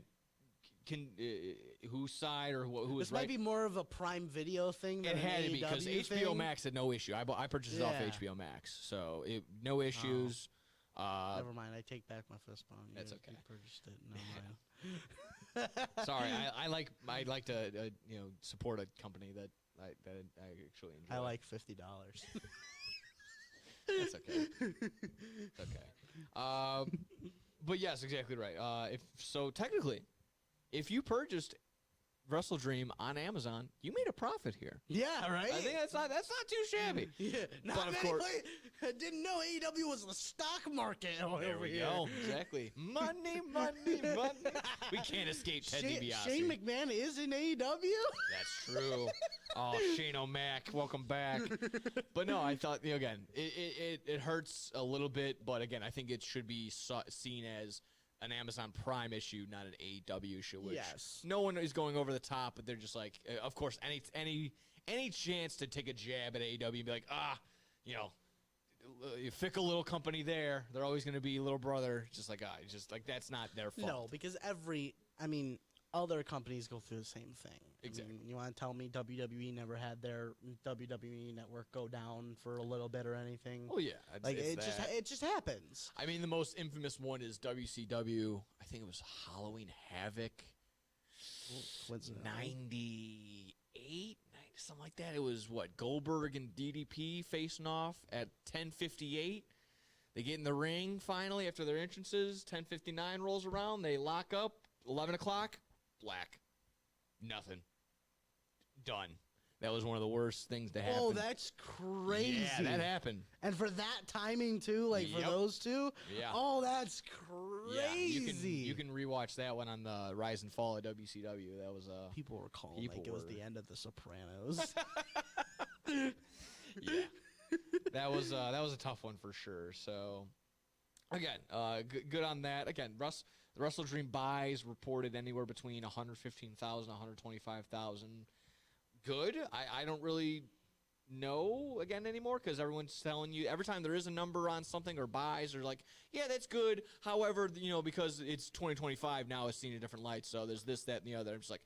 C: whose side or who was
D: This
C: right?
D: might be more of a Prime Video thing than
C: It had
D: an
C: to be because
D: AEW
C: HBO
D: thing.
C: Max had no issue. I purchased it off HBO Max, so no issues.
D: Never mind. I take back my fist bump.
C: That's
D: You
C: okay.
D: purchased it. Never mind.
C: Sorry, I like to support a company that I actually enjoy.
D: I like $50.
C: That's okay. It's okay. But yes, exactly right. Technically, if you purchased WrestleDream on Amazon, you made a profit here.
D: Yeah, right.
C: I think that's not too shabby.
D: Yeah, not
C: But of
D: many
C: course-
D: I didn't know AEW was the stock market over
C: There we
D: here.
C: go. Exactly. Money, money, money. We can't escape Ted DiBiase.
D: Shane McMahon is in AEW.
C: That's true. Oh, Shane O'Mac, welcome back. But no, I thought, again, it hurts a little bit, but again, I think it should be seen as an Amazon Prime issue, not an AEW issue. Which
D: Yes.
C: no one is going over the top, but they're just like, of course, any chance to take a jab at AEW and be like, fickle little company there. They're always going to be little brother. Just like that's not their fault.
D: No, because other companies go through the same thing.
C: Exactly.
D: You want to tell me WWE never had their WWE network go down for a little bit or anything?
C: Oh yeah,
D: Like
C: it's that.
D: it just happens.
C: I mean, the most infamous one is WCW. I think it was Halloween Havoc. 98, something like that. It was Goldberg and DDP facing off at 10:58. They get in the ring finally after their entrances. 10:59 rolls around. They lock up. 11 o'clock. Black. Nothing. Done. That was one of the worst things to happen.
D: Oh, that's crazy.
C: Yeah, that happened.
D: And for that timing too, for
C: Yep.
D: those two.
C: Yeah.
D: Oh, that's
C: Yeah,
D: crazy.
C: you can rewatch that one on the Rise and Fall of WCW. That was
D: People were calling
C: People
D: like it was
C: were-
D: the end of The Sopranos.
C: yeah. That was a tough one for sure. So again, good on that. Again, the WrestleDream buys reported anywhere between 115,000, 125,000. Good. I don't really know again anymore because everyone's telling you every time there is a number on something or buys or like, yeah, that's good. However, because it's 2025 now, it's seen in different lights. So there's this, that, and the other. I'm just like,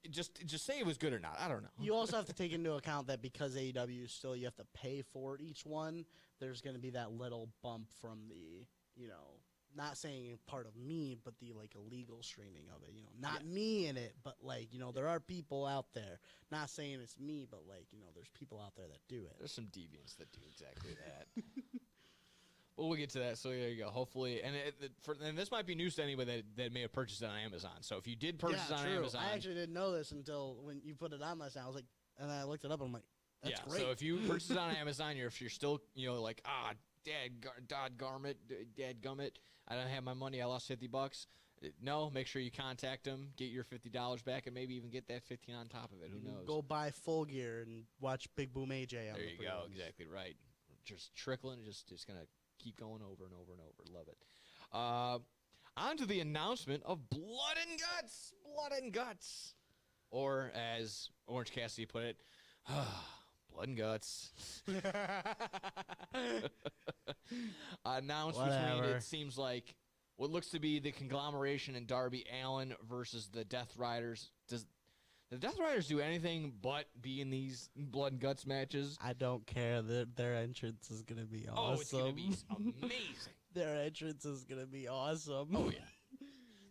C: just say it was good or not. I don't know.
D: You also have to take into account that because AEW still you have to pay for each one, there's going to be that little bump from the, not saying part of me, but the illegal streaming of it. Not me in it, but there are people out there. Not saying it's me, but there's people out there that do it.
C: There's some deviants that do exactly that. But we'll get to that. So there you go. Hopefully, and this might be news to anybody that may have purchased it on Amazon. So if you did purchase it on
D: true.
C: Amazon,
D: I actually didn't know this until when you put it on last night. I was like, and I looked it up and I'm like, that's great.
C: So if you purchase it on Amazon, if you're still dadgummit, I don't have my money. I lost $50. No, make sure you contact them, get your $50 back, and maybe even get that 15 on top of it. Who knows?
D: Go buy Full Gear and watch Big Boom AJ on
C: There
D: the
C: you go.
D: prelims.
C: Exactly right. Just trickling, just gonna keep going over and over and over. Love it. On to the announcement of Blood and Guts. Blood and Guts. Or as Orange Cassidy put it, Blood and guts. Announced between,
D: Whatever.
C: it seems like, what looks to be the conglomeration in Darby Allin versus the Death Riders. Does the Death Riders do anything but be in these blood and guts matches?
D: I don't care. Their entrance is gonna be awesome.
C: Oh, it's going to be amazing.
D: Their entrance is gonna be awesome.
C: Oh, yeah.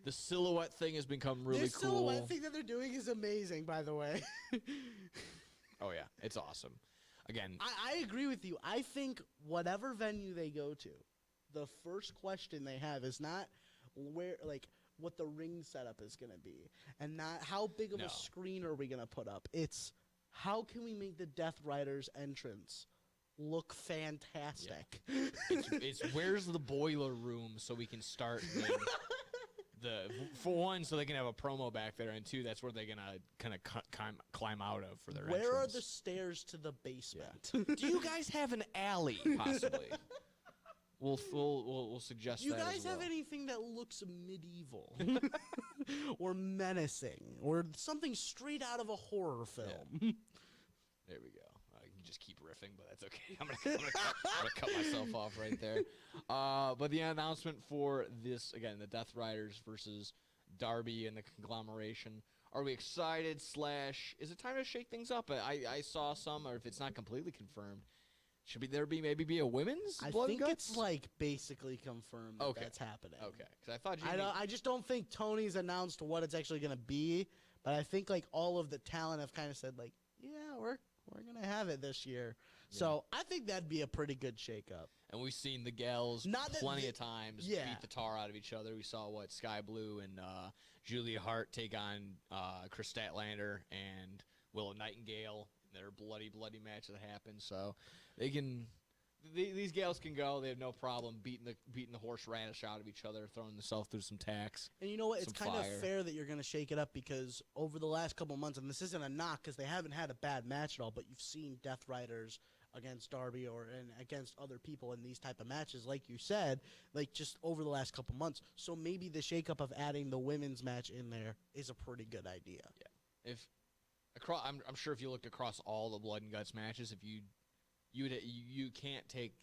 C: The silhouette thing has become really
D: This
C: cool.
D: silhouette thing that they're doing is amazing, by the way.
C: Oh, yeah. It's awesome. Again,
D: I agree with you. I think whatever venue they go to, the first question they have is not where, like, what the ring setup is going to be, and not how big of
C: No.
D: a screen are we going to put up. It's how can we make the Death Riders entrance look fantastic.
C: it's where's the boiler room so we can start for one, so they can have a promo back there, and two, that's where they're gonna kind of climb out of for their
D: Where are
C: entrance.
D: the stairs to the basement?
C: Do you guys have an alley, possibly? We'll suggest
D: Do you
C: that
D: guys
C: as well.
D: have anything that looks medieval or menacing or something straight out of a horror film?
C: There we go. I can just keep riffing, but that's okay. I'm gonna cut myself off right there. But the announcement for this, again, the Death Riders versus Darby and the conglomeration. Are we excited? Is it time to shake things up? I saw some, or if it's not completely confirmed, should maybe be a women's
D: I
C: blood and
D: think
C: guts?
D: it's like basically confirmed that that's happening.
C: Okay, because I thought
D: I just don't think Tony's announced what it's actually going to be, but I think like all of the talent have kind of said like, yeah, we're going to have it this year. Yeah. So I think that'd be a pretty good shakeup.
C: And we've seen the gals plenty of times beat the tar out of each other. We saw Sky Blue and Julia Hart take on Chris Statlander and Willow Nightingale in their bloody match that happened. So they can. These gals can go. They have no problem beating the horseradish out of each other, throwing themselves through some tacks.
D: And you know what? It's kind of fair that you're going to shake it up because over the last couple months, and this isn't a knock because they haven't had a bad match at all, but you've seen Death Riders against Darby and against other people in these type of matches, like you said, like just over the last couple months. So maybe the shakeup of adding the women's match in there is a pretty good idea.
C: Yeah. I'm sure if you looked across all the blood and guts matches, if you can't take.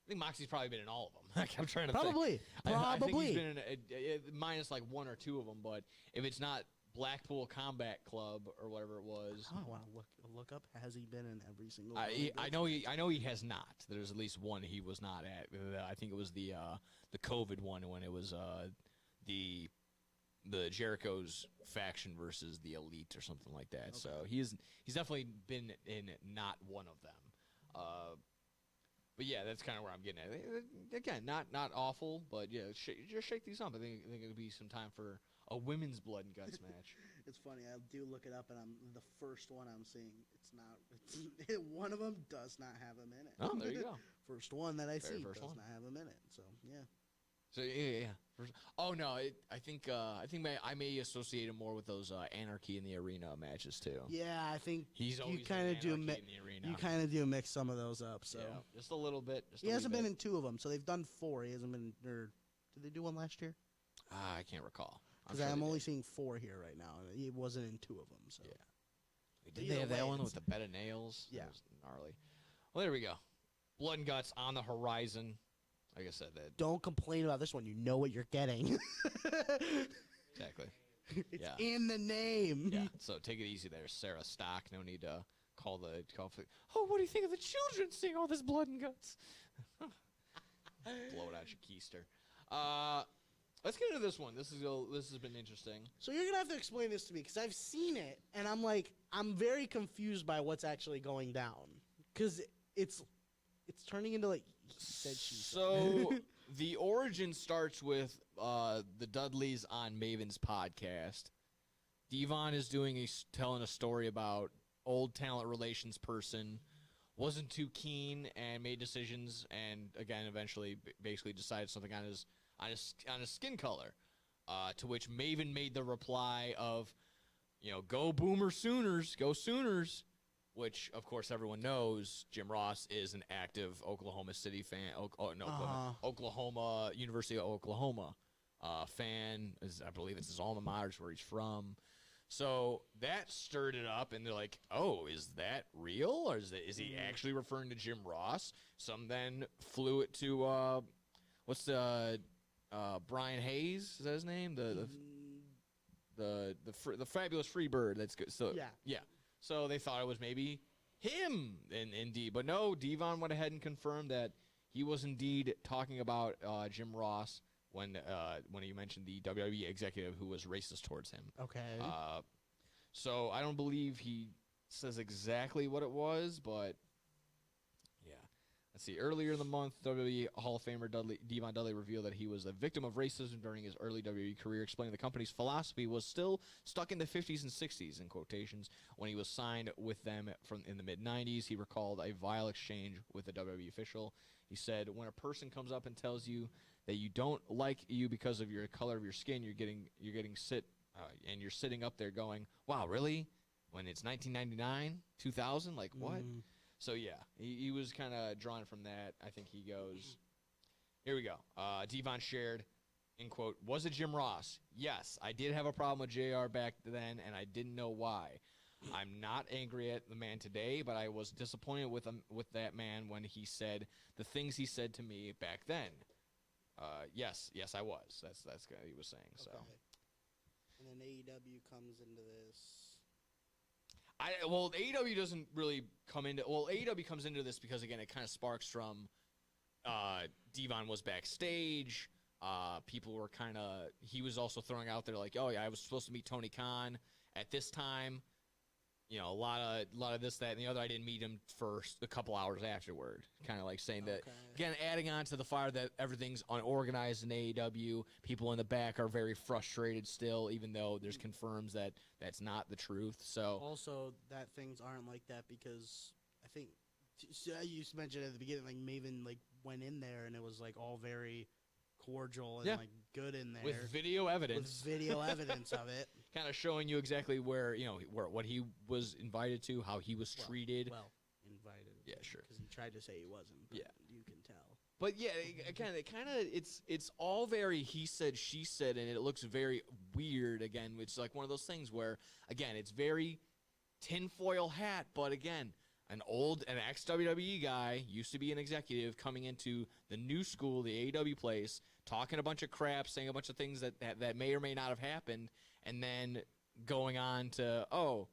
C: I think Moxie's probably been in all of them. I'm trying to
D: probably.
C: think. I think he's been in minus like one or two of them. But if it's not Blackpool Combat Club or whatever it was,
D: I want to look up. Has he been in every single?
C: I know he has not. There's at least one he was not at. I think it was the COVID one when it was the Jericho's faction versus the Elite or something like that. Okay. So he's definitely been in not one of them. But yeah, that's kind of where I'm getting at. Again, not awful, but yeah, just shake these up. I think it would be some time for a women's blood and guts match.
D: It's funny. I do look it up, and the first one I'm seeing. It's not. One of them does not have him in it.
C: Oh, there you go.
D: First one that I see
C: does
D: not have him in it. So yeah.
C: So yeah. Oh no, I think I may associate him more with those Anarchy in the Arena matches too.
D: Yeah, I think
C: he's always
D: you kind of do
C: in the arena.
D: You kind of do mix some of those up. So
C: yeah, just a little bit.
D: He hasn't been in two of them, so they've done four. He hasn't been. Or did they do one last year?
C: I can't recall.
D: Because I'm only seeing four here right now, and he wasn't in two of them. So
C: yeah. Did they have that one with the bed of nails?
D: Yeah,
C: that was gnarly. Well, there we go. Blood and guts on the horizon. Like I said, that.
D: Don't complain about this one. You know what you're getting.
C: Exactly.
D: It's in the name.
C: Yeah. So take it easy there, Sarah Stock. No need to call. Oh, what do you think of the children seeing all this blood and guts? Blow it out your keister. Let's get into this one. This has been interesting.
D: So you're gonna have to explain this to me because I've seen it and I'm very confused by what's actually going down because it's turning into like he said she said.
C: So the origin starts with the Dudleys on Maven's podcast. Devon is telling a story about old talent relations person, wasn't too keen and made decisions, and again eventually basically decided something on his skin color. To which Maven made the reply of, go Boomer Sooners, go Sooners. Which, of course, everyone knows Jim Ross is an active Oklahoma City fan. University of Oklahoma fan. I believe it's his alma mater, where he's from. So that stirred it up, and they're like, "Oh, is that real, or is he actually referring to Jim Ross?" Some then flew it to what's the Brian Hayes? Is that his name? The fabulous Freebird. That's good. So yeah. So they thought it was maybe him, indeed, but no. Devon went ahead and confirmed that he was indeed talking about Jim Ross when he mentioned the WWE executive who was racist towards him.
D: Okay.
C: So I don't believe he says exactly what it was, but yeah. Let's see. Earlier in the month, WWE Hall of Famer Devon Dudley revealed that he was a victim of racism during his early WWE career, explaining the company's philosophy was still stuck in the 50s and 60s, in quotations. When he was signed with them in the mid-90s, he recalled a vile exchange with a WWE official. He said, when a person comes up and tells you that you don't like you because of your color of your skin, you're getting and you're sitting up there going, wow, really? When it's 1999, 2000, like what? So yeah, he was kind of drawn from that. I think he goes, here we go. Devon shared, in quote, was it Jim Ross? Yes, I did have a problem with JR back then, and I didn't know why. I'm not angry at the man today, but I was disappointed with that man when he said the things he said to me back then. Yes, I was. That's what he was saying. So,
D: and then AEW comes into this.
C: AEW doesn't really come into. Well, AEW comes into this because again, it kind of sparks from. Devon was backstage. People were kind of. He was also throwing out there like, oh yeah, I was supposed to meet Tony Khan at this time. You know, a lot of this, that, and the other. I didn't meet him for a couple hours afterward. Kind of like saying that, again, adding on to the fire that everything's unorganized in AEW. People in the back are very frustrated still, even though there's confirms that that's not the truth. So
D: also, that things aren't like that because I think you mentioned at the beginning, like Maven like went in there and it was like all very cordial and like good in there
C: with video evidence.
D: Of it.
C: Kind of showing you exactly where what he was invited to, how he was treated.
D: Well, invited.
C: Yeah, sure.
D: Because he tried to say he wasn't. But you can tell.
C: But yeah, again, it's all very he said, she said, and it looks very weird. Again, it's like one of those things where again, it's very tinfoil hat, but again, an ex-WWE guy, used to be an executive, coming into the new school, the AEW place, talking a bunch of crap, saying a bunch of things that may or may not have happened, and then going on to, oh,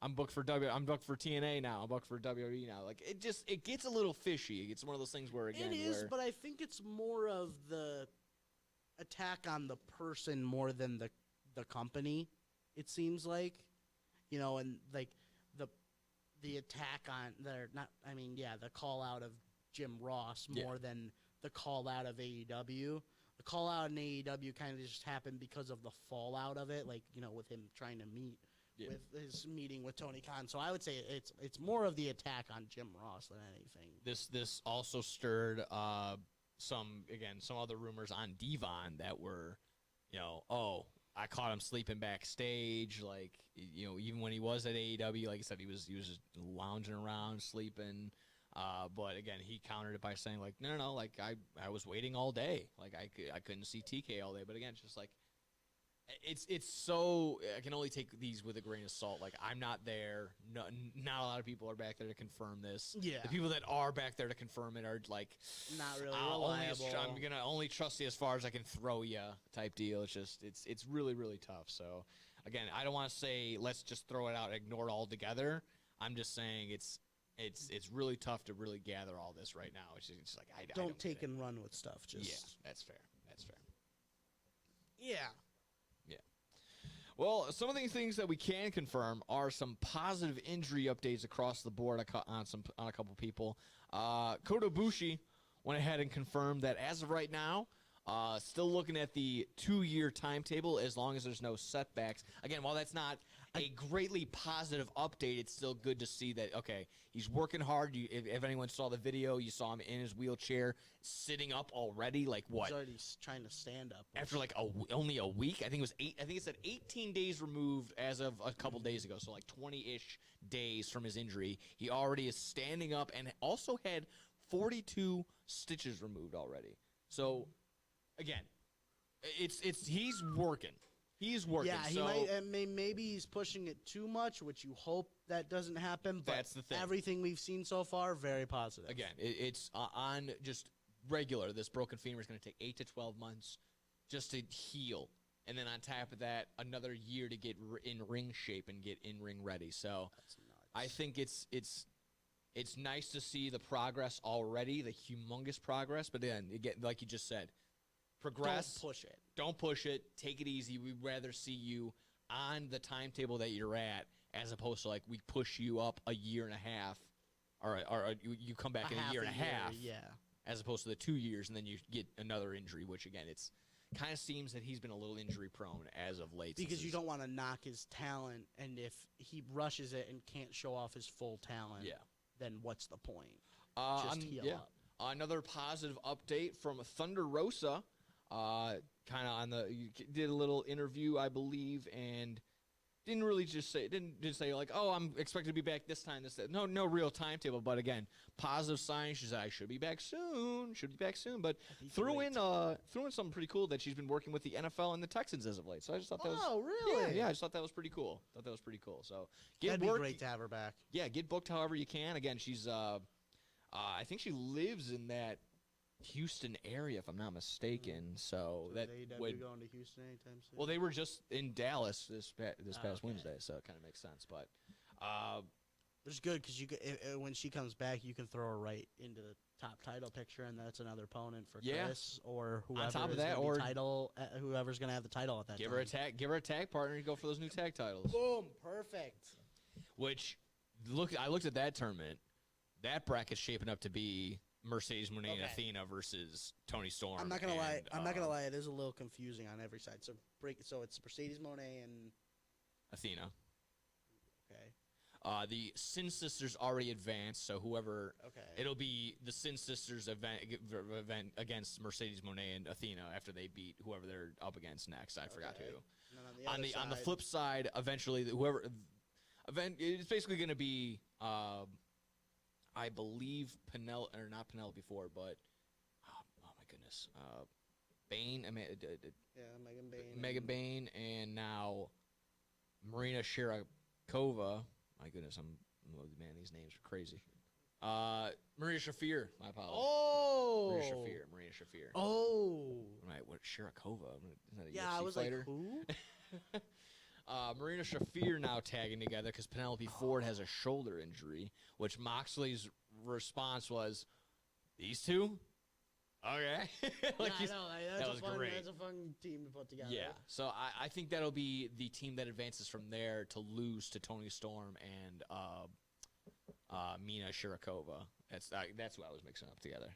C: I'm booked for TNA now, I'm booked for WWE now. Like it gets a little fishy. It's one of those things where again,
D: it is, but I think it's more of the attack on the person more than the company. It seems like, and like the attack on the call out of Jim Ross more than the call out of AEW. The call out in AEW kind of just happened because of the fallout of it, like, with him trying to meet with his meeting with Tony Khan. So I would say it's more of the attack on Jim Ross than anything.
C: This also stirred some other rumors on Devon that were, I caught him sleeping backstage, like, even when he was at AEW, like I said, he was just lounging around, sleeping. But again, he countered it by saying, like, no, like I was waiting all day, like I couldn't see TK all day. But again, it's just like it's so I can only take these with a grain of salt. Like I'm not there. No, not a lot of people are back there to confirm this.
D: Yeah,
C: the people that are back there to confirm it are like
D: not really reliable.
C: I'm gonna only trust you as far as I can throw you type deal. It's just it's really really tough. So again, I don't want to say let's just throw it out and ignore it altogether. I'm just saying it's really tough to really gather all this right now. It's just like I don't
D: take and run with stuff. Just
C: that's fair. That's fair.
D: Yeah.
C: Well, some of these things that we can confirm are some positive injury updates across the board on a couple people. Kota Ibushi went ahead and confirmed that as of right now, still looking at the 2-year timetable as long as there's no setbacks. Again, while that's not a greatly positive update, it's still good to see that, okay, he's working hard. If anyone saw the video, you saw him in his wheelchair sitting up already. Like what?
D: He's already trying to stand up.
C: After like only a week? I think it was 8. I think it said 18 days removed as of a couple days ago. So like 20-ish days from his injury. He already is standing up and also had 42 stitches removed already. So again, it's he's working. He's working.
D: Yeah, he
C: so
D: might. And maybe he's pushing it too much, which you hope that doesn't happen. But
C: that's the thing.
D: Everything we've seen so far, very positive.
C: Again, it's on just regular. This broken femur is going to take 8 to 12 months just to heal. And then on top of that, another year to get in ring shape and get in ring ready. So I think it's nice to see the progress already, the humongous progress. But then, again, like you just said, progress.
D: Don't push it.
C: Don't push it. Take it easy. We'd rather see you on the timetable that you're at as opposed to, like, we push you up a year and a half or you come back in a year and a half.
D: Yeah.
C: As opposed to the 2 years, and then you get another injury, which, again, it's kind of seems that he's been a little injury-prone as of late.
D: Because you don't want to knock his talent, and if he rushes it and can't show off his full talent, then what's the point? Just heal up.
C: Another positive update from Thunder Rosa, kind of on you did a little interview, I believe, and didn't just say like, oh, I'm expected to be back this time, this, that. No real timetable, but again, positive sign. She said, I should be back soon, but threw in something pretty cool that she's been working with the NFL and the Texans as of late. So I just thought that was,
D: really?
C: Yeah, I just thought that was pretty cool. So
D: that'd be great to have her back.
C: Yeah, get booked however you can. Again, she's I think she lives in that Houston area, if I'm not mistaken. So that
D: would going to Houston anytime soon.
C: Well, they were just in Dallas this past Wednesday, so it kind of makes sense. But
D: it's good because when she comes back, you can throw her right into the top title picture, and that's another opponent for Chris or whoever.
C: On top of
D: is
C: that,
D: or whoever's going to have the title at that time.
C: Give her a tag partner and go for those new tag titles.
D: Boom, perfect.
C: Which I looked at that tournament. That bracket's shaping up to be Mercedes Moné and Athena versus Toni Storm.
D: I'm not gonna lie. I'm not gonna lie. It is a little confusing on every side. So it's Mercedes Moné and
C: Athena.
D: Okay.
C: The Sin Sisters already advanced, so whoever.
D: Okay.
C: It'll be the Sin Sisters event against Mercedes Moné and Athena after they beat whoever they're up against next. I forgot who.
D: And then
C: on the flip side, eventually it's basically going to be. I believe not Penelope Ford, but oh my goodness, Bane.
D: Megan Bane.
C: Megan Bane, and now Marina Shirakova. My goodness, man, these names are crazy. Maria Shafir. My apologies.
D: Oh,
C: Maria Shafir.
D: Oh,
C: right. What Shirakova? Isn't that a
D: yeah,
C: UFC
D: I was
C: fighter?
D: like, who?
C: Marina Shafir now tagging together because Penelope Ford has a shoulder injury, which Moxley's response was, "These two, okay."
D: Like I know.
C: That was great.
D: That's a fun team to put together.
C: Yeah, so I think that'll be the team that advances from there to lose to Toni Storm and Mina Shirakova. That's who I was mixing up together.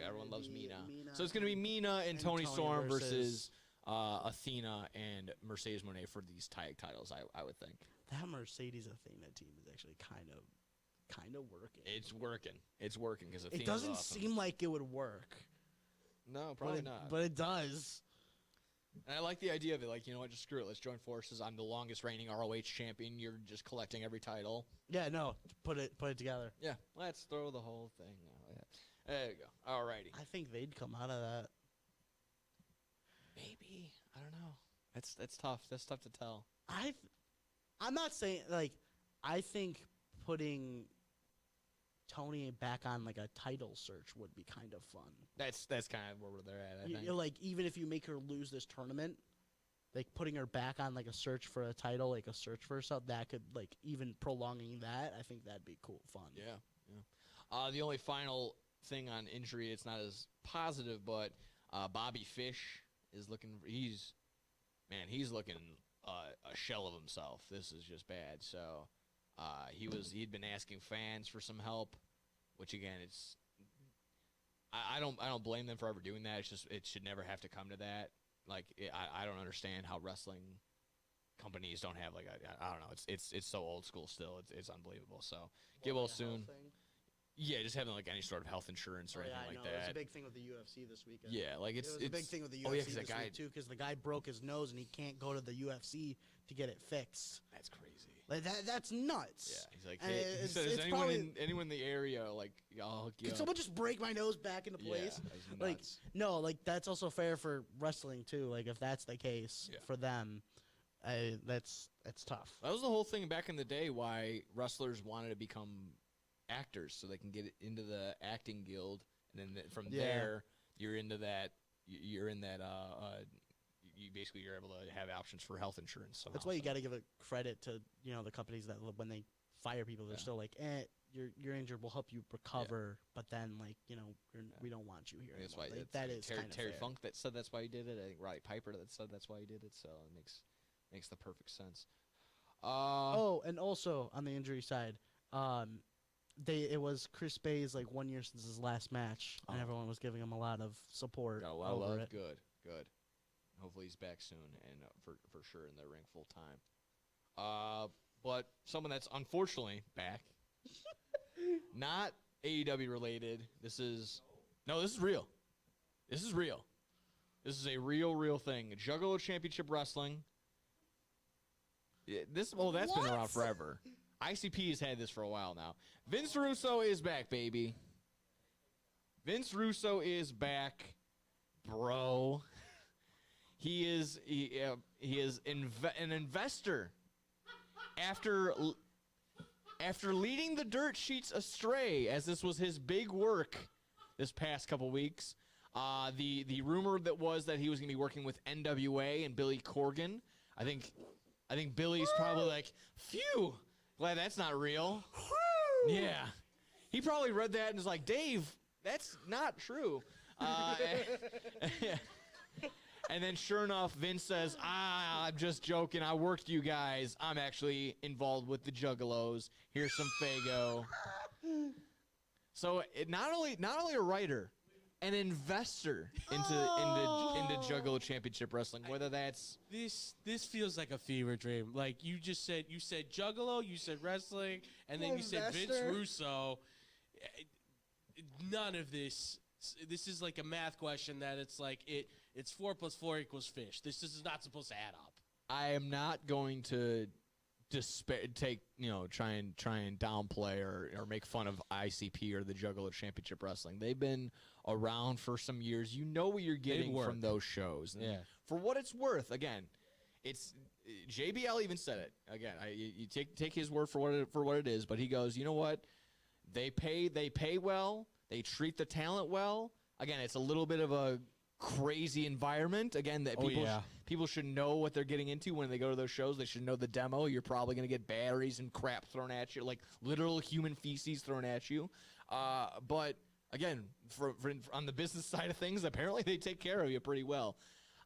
C: Everyone loves Mina. So it's going to be Mina and Toni Storm versus Athena and Mercedes Moné for these tag titles, I would think.
D: That Mercedes Athena team is actually kind of working.
C: It's working because
D: it doesn't seem like it would work.
C: No, probably not.
D: But it does.
C: And I like the idea of it. Like, you know what? Just screw it. Let's join forces. I'm the longest reigning ROH champion. You're just collecting every title.
D: Yeah, no. Put it together.
C: Yeah. Let's throw the whole thing out. Yeah. There you go. Alrighty.
D: I think they'd come out of that.
C: Maybe. I don't know. That's tough. That's tough to tell.
D: I'm not saying I think putting Tony back on like a title search would be kind of fun.
C: That's kind of where they're at. I think.
D: Like even if you make her lose this tournament, like putting her back on like a search for a title, like a search for herself, that could like even prolonging that. I think that'd be cool, fun.
C: Yeah. The only final thing on injury, it's not as positive, but Bobby Fish is looking. He's looking a shell of himself. This is just bad. So he'd been asking fans for some help, which again, it's I don't blame them for ever doing that. It's just it should never have to come to that. Like I don't understand how wrestling companies don't have like I don't know. It's so old school still. It's unbelievable. So get well soon. Yeah, just having like any sort of health insurance or anything like that.
D: It was a big thing with the UFC this weekend.
C: Yeah, like it
D: was a big thing with the UFC this week too, because the guy broke his nose and he can't go to the UFC to get it fixed.
C: That's crazy.
D: Like that's nuts.
C: Yeah, he's like,
D: And
C: hey, he said,
D: it's
C: anyone in the area, like, I'll hook you
D: Can
C: up.
D: someone just break my nose back into place?
C: Yeah, that's
D: Like,
C: nuts.
D: no, like that's also fair for wrestling too. Like, if that's the case for them, that's tough.
C: That was the whole thing back in the day why wrestlers wanted to become actors so they can get into the acting guild, and then from there you're into that. You're in that. You're able to have options for health insurance. Somehow.
D: That's why you got to give a credit to the companies that when they fire people, they're still like, you're injured. We'll help you recover, but then we don't want you here.
C: That's
D: anymore.
C: why
D: Like, that is
C: Terry
D: fair.
C: Funk that said that's why he did it. I think Roddy Piper that said that's why he did it. So it makes the perfect sense.
D: And also on the injury side, it was Chris Bay's 1 year since his last match, and everyone was giving him a lot of support.
C: Got a lot
D: over
C: of love.
D: it.
C: Good. Hopefully he's back soon and for sure in the ring full time. But someone that's unfortunately back, not AEW related. This is real. This is real. This is a real thing. Juggalo Championship Wrestling. That's been around forever. ICP has had this for a while now. Vince Russo is back, baby. Vince Russo is back, bro. He is an investor. After leading the dirt sheets astray, as this was his big work this past couple weeks, the rumor that he was going to be working with NWA and Billy Corgan. I think Billy's probably like, phew, glad that's not real. Yeah, he probably read that and was like, Dave, that's not true. And then sure enough, Vince says, I'm just joking. I worked you guys. I'm actually involved with the Juggalos. Here's some Fago. So not only a writer, an investor into Juggalo Championship Wrestling, whether that's
E: this feels like a fever dream. Like you said Juggalo, you said wrestling, and then you said Vince Russo. None of this. This is like a math question that it's like it's 4 + 4 = fish. This is not supposed to add up.
C: I am not going to try and downplay or make fun of ICP or the Juggalo Championship Wrestling. They've been around for some years. You know what you're getting from those shows. And for what it's worth, again, it's JBL even said it. Again, you take his word for what it is, but he goes, you know what? They pay well. They treat the talent well. Again, it's a little bit of a crazy environment. Again, that people should know what they're getting into when they go to those shows. They should know the demo. You're probably going to get batteries and crap thrown at you, like literal human feces thrown at you. But again, for on the business side of things, apparently they take care of you pretty well.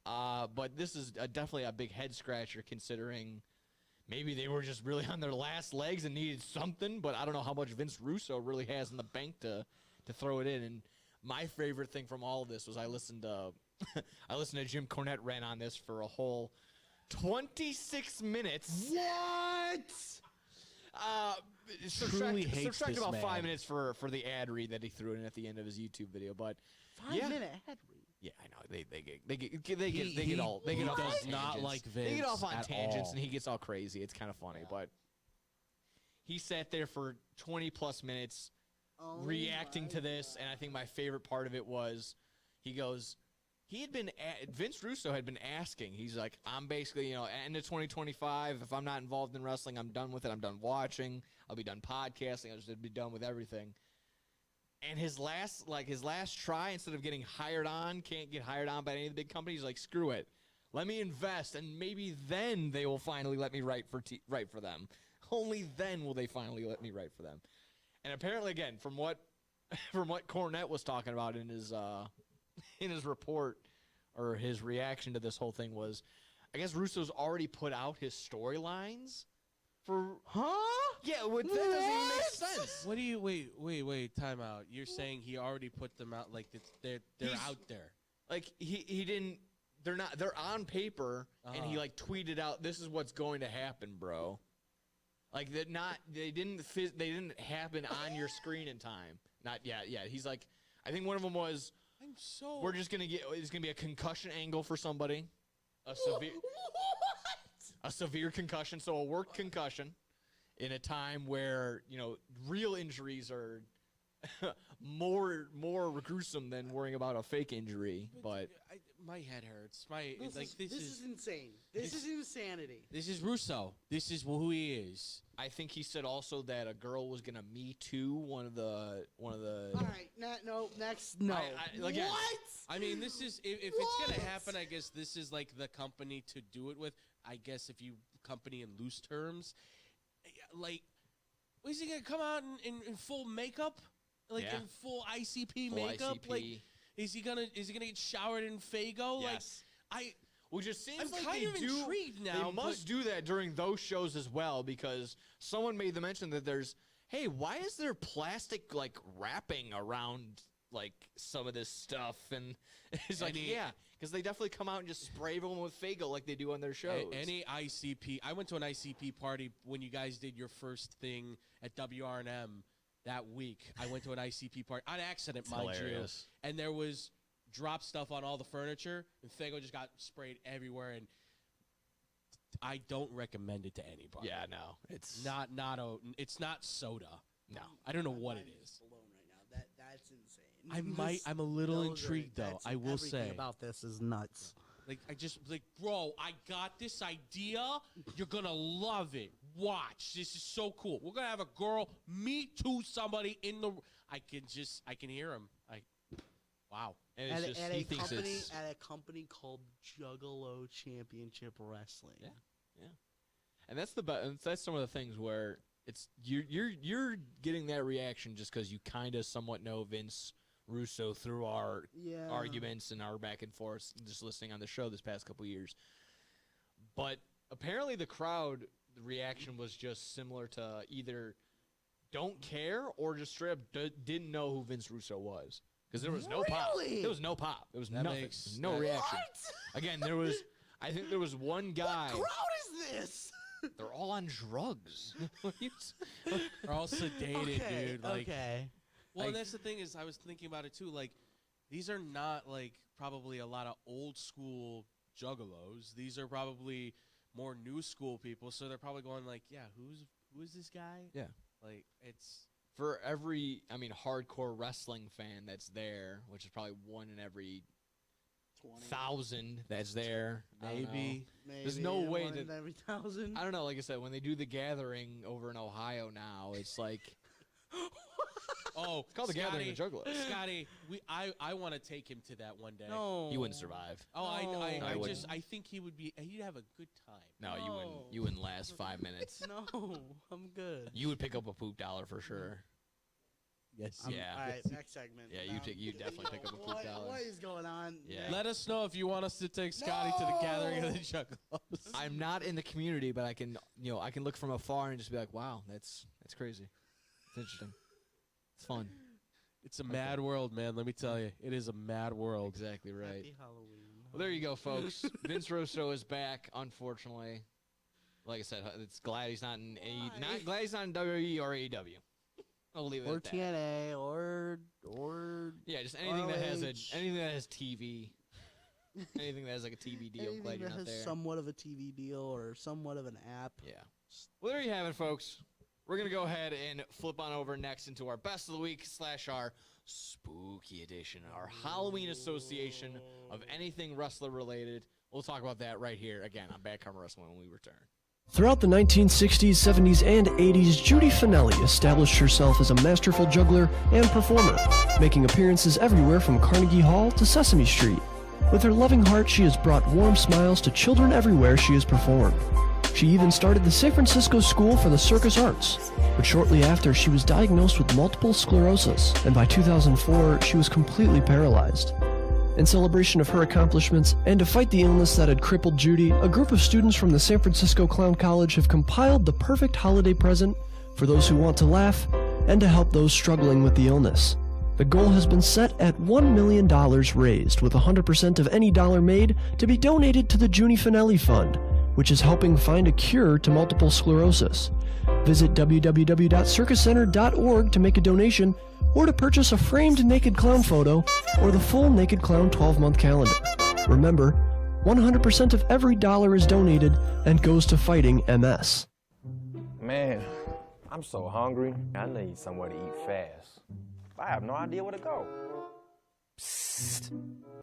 C: But this is definitely a big head scratcher considering maybe they were just really on their last legs and needed something. But I don't know how much Vince Russo really has in the bank to throw it in. And my favorite thing from all of this was I listened to Jim Cornette rant on this for a whole 26 minutes.
D: What?
C: Subtract about 5 minutes for the ad read that he threw in at the end of his YouTube video. But
D: 5-minute ad read.
C: Yeah, I know they get all
E: He
C: off on
E: does not
C: tangents.
E: like Vince.
C: They get off on
E: at
C: tangents
E: all.
C: and he gets all crazy. It's kind of funny, but he sat there for 20 plus minutes reacting to this, and I think my favorite part of it was Vince Russo had been asking. He's like, I'm basically, end of 2025. If I'm not involved in wrestling, I'm done with it. I'm done watching. I'll be done podcasting. I'll just be done with everything. And his last try, instead of getting can't get hired on by any of the big companies, like, screw it. Let me invest, and maybe then they will finally let me write for them. Only then will they finally let me write for them. And apparently, again, from what Cornette was talking about in his report or his reaction to this whole thing was, I guess Russo's already put out his storylines for. Yeah, that doesn't even make sense.
E: What do you wait? Time out. You're saying he already put them out, like they're out there.
C: Like he didn't. They're on paper, and he tweeted out, "This is what's going to happen, bro." Like they didn't happen on your screen in time. Not yet. Yeah, he's like, I think one of them was, we're just gonna it's gonna be a concussion angle for somebody, a severe concussion, so a work concussion. in a time where, real injuries are more gruesome than worrying about a fake injury. But
E: my head hurts.
D: This is insane. This is insanity.
E: This is Russo. This is who he is.
C: I think he said also that a girl was gonna Me Too one of the.
D: All right, next. No.
C: What?
E: I mean, this is if it's gonna happen. I guess this is like the company to do it with. I guess if you company in loose terms, like, is he gonna come out in full makeup, in full ICP makeup?
C: ICP.
E: Like, is he gonna get showered in Faygo?
C: Yes. Which just seems
E: I'm
C: like
E: kind of intrigued now.
C: They must do that during those shows as well, because someone made the mention that why is there plastic wrapping around some of this stuff? And it's because they definitely come out and just spray everyone with Faygo like they do on their shows.
E: Any ICP. I went to an ICP party when you guys did your first thing at WRNM that week. I went to an ICP party on accident, mind
C: hilarious.
E: You, and there was drop stuff on all the furniture, and Faygo just got sprayed everywhere, and I don't recommend it to anybody.
C: Yeah, no, it's
E: it's not soda.
C: No,
E: I don't know what it is.
D: Right now. That's insane.
E: I'm a little intrigued though. I will say
D: everything about this is nuts.
E: Bro, I got this idea. You're gonna love it. Watch, this is so cool. We're gonna have a girl Me Too somebody in the. I can hear him. Wow.
C: And
D: At
C: it's
D: a company called Juggalo Championship Wrestling.
C: Yeah. And that's some of the things where it's you're getting that reaction just because you kind of somewhat know Vince Russo through our arguments and our back and forth, just listening on the show this past couple years. But apparently the crowd reaction was just similar to either don't care or just straight up didn't know who Vince Russo was. Because there was no pop. There was no pop. There was nothing. No reaction. Again, I think there was one guy.
D: What crowd is this?
C: They're all on drugs.
E: They're all sedated, dude.
D: Okay.
E: Well, and that's the thing is, I was thinking about it too. These are not probably a lot of old school juggalos. These are probably more new school people. So they're probably going who is this guy?
C: Yeah.
E: It's.
C: For every, hardcore wrestling fan that's there, which is probably one in every 1,000 that's there.
E: Maybe.
C: There's no way
D: one in every 1,000.
C: I don't know. Like I said, when they do the gathering over in Ohio now, it's like.
E: Oh,
C: it's called the Gathering of Juggalos.
E: Scotty, I want to take him to that one day.
D: No,
C: he wouldn't survive.
E: Oh,
D: no.
E: I think he'd have a good time.
C: No, you wouldn't last 5 minutes.
D: No, I'm good.
C: You would pick up a poop dollar for sure.
E: Yes.
C: Yeah.
D: All right, next segment.
C: Yeah, you definitely pick up a poop dollar.
D: What is going on?
C: Yeah.
E: Let us know if you want us to take Scotty to the Gathering of the Juggalos.
C: I'm not in the community, but I can look from afar and just be like, wow, that's crazy. It's interesting. It's fun.
E: It's a mad world, man. Let me tell you, it is a mad world.
C: Exactly right.
D: Happy Halloween.
C: Well, there you go, folks. Vince Russo is back. Unfortunately, like I said, it's glad he's not in glad he's not in WWE or AEW. I'll leave it at that.
D: TNA or
C: just anything that has TV. Anything that has a TV deal.
D: Anything
C: Glad you're
D: that
C: not
D: has
C: there.
D: somewhat of a TV deal or somewhat of an app.
C: Yeah. Well, there you have it, folks. We're going to go ahead and flip on over next into our Best of the Week / our Spooky Edition, our Halloween association of anything wrestler related. We'll talk about that right here again on Bad Karma Wrestling when we return.
I: Throughout the 1960s, 70s, and 80s, Judy Finelli established herself as a masterful juggler and performer, making appearances everywhere from Carnegie Hall to Sesame Street. With her loving heart, she has brought warm smiles to children everywhere she has performed. She even started the San Francisco School for the Circus Arts, but shortly after, she was diagnosed with multiple sclerosis, and by 2004, she was completely paralyzed. In celebration of her accomplishments, and to fight the illness that had crippled Judy, a group of students from the San Francisco Clown College have compiled the perfect holiday present for those who want to laugh and to help those struggling with the illness. The goal has been set at $1 million raised, with 100% of any dollar made to be donated to the Judy Finelli Fund, which is helping find a cure to multiple sclerosis. Visit www.circuscenter.org to make a donation or to purchase a framed naked clown photo or the full Naked Clown 12-month calendar. Remember, 100% of every dollar is donated and goes to fighting MS.
J: Man, I'm so hungry. I need somewhere to eat fast. I have no idea where to go.
K: Psst.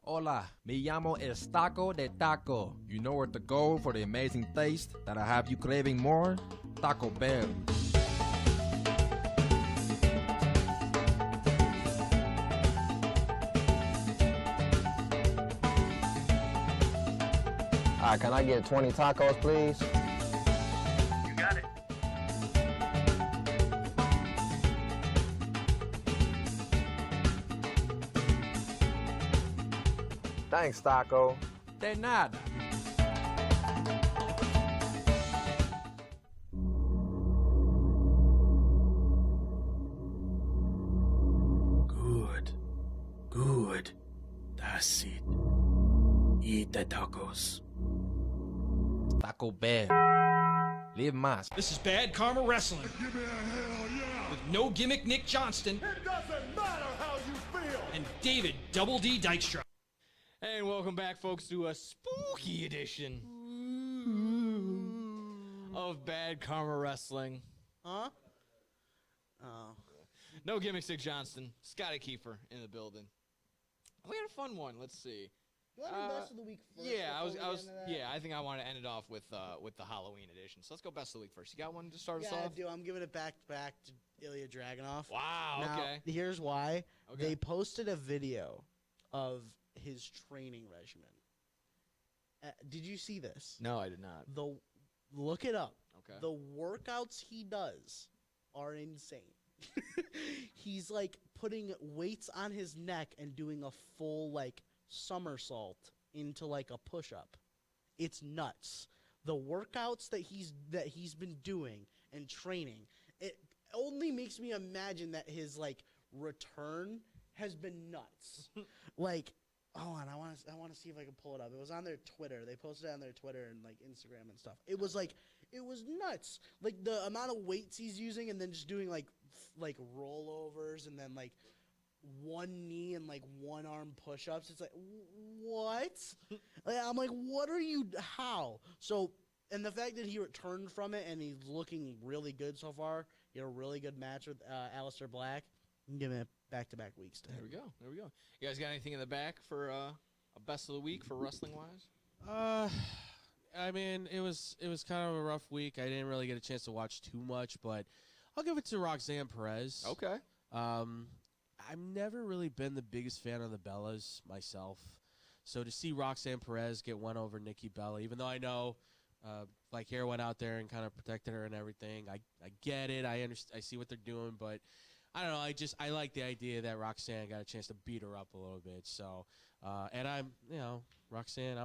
K: Hola, me llamo El Taco de Taco. You know where to go for the amazing taste that'll have you craving more? Taco Bell.
J: All right, can I get 20 tacos, please?
H: You got it.
J: Thanks, Taco.
K: De nada.
L: Good. Good. That's it. Eat the tacos.
K: Taco Bell. Live más.
A: This is Bad Karma Wrestling.
B: Give me a hell yeah.
A: With no gimmick Nick Johnston.
B: It doesn't matter how you feel.
A: And David Double D Dykstra.
C: And welcome back, folks, to a spooky edition of Bad Karma Wrestling.
D: Huh? Oh.
C: No gimmicks, Nick Johnston. Scotty Kiefer in the building. We had a fun one. Let's see.
D: You want to do best of the week first?
C: I think I want to end it off with the Halloween edition. So let's go best of the week first. You got one to start us
D: Yeah,
C: off?
D: I do. I'm giving it back to Ilya Dragunov.
C: Wow.
D: Now,
C: Okay.
D: here's why.
C: Okay.
D: They posted a video of his training regimen. Did you see this?
C: No, I did not.
D: Look it up.
C: Okay.
D: The workouts he does are insane. He's like putting weights on his neck and doing a full like somersault into like a push-up. It's nuts. The workouts that he's been doing and training, it only makes me imagine that his like return has been nuts. Like, oh, and I want to see if I can pull it up. It was on their Twitter. They posted it on their Twitter and like Instagram and stuff. It was like it was nuts. Like the amount of weights he's using and then just doing like rollovers and then like one knee and like one arm push-ups. It's like what? Like, I'm like, what are you? How? So, and the fact that he returned from it and he's looking really good so far. He had a really good match with Aleister Black. I'm giving it back-to-back weeks to him.
C: There we go. You guys got anything in the back for a best of the week for wrestling-wise?
E: I mean, it was kind of a rough week. I didn't really get a chance to watch too much, but I'll give it to Roxanne Perez.
C: Okay.
E: I've never really been the biggest fan of the Bellas myself. So to see Roxanne Perez get one over Nikki Bella, even though I know like Hare went out there and kind of protected her and everything, I get it. I see what they're doing, but I don't know. I like the idea that Roxanne got a chance to beat her up a little bit. So, and I'm, Roxanne,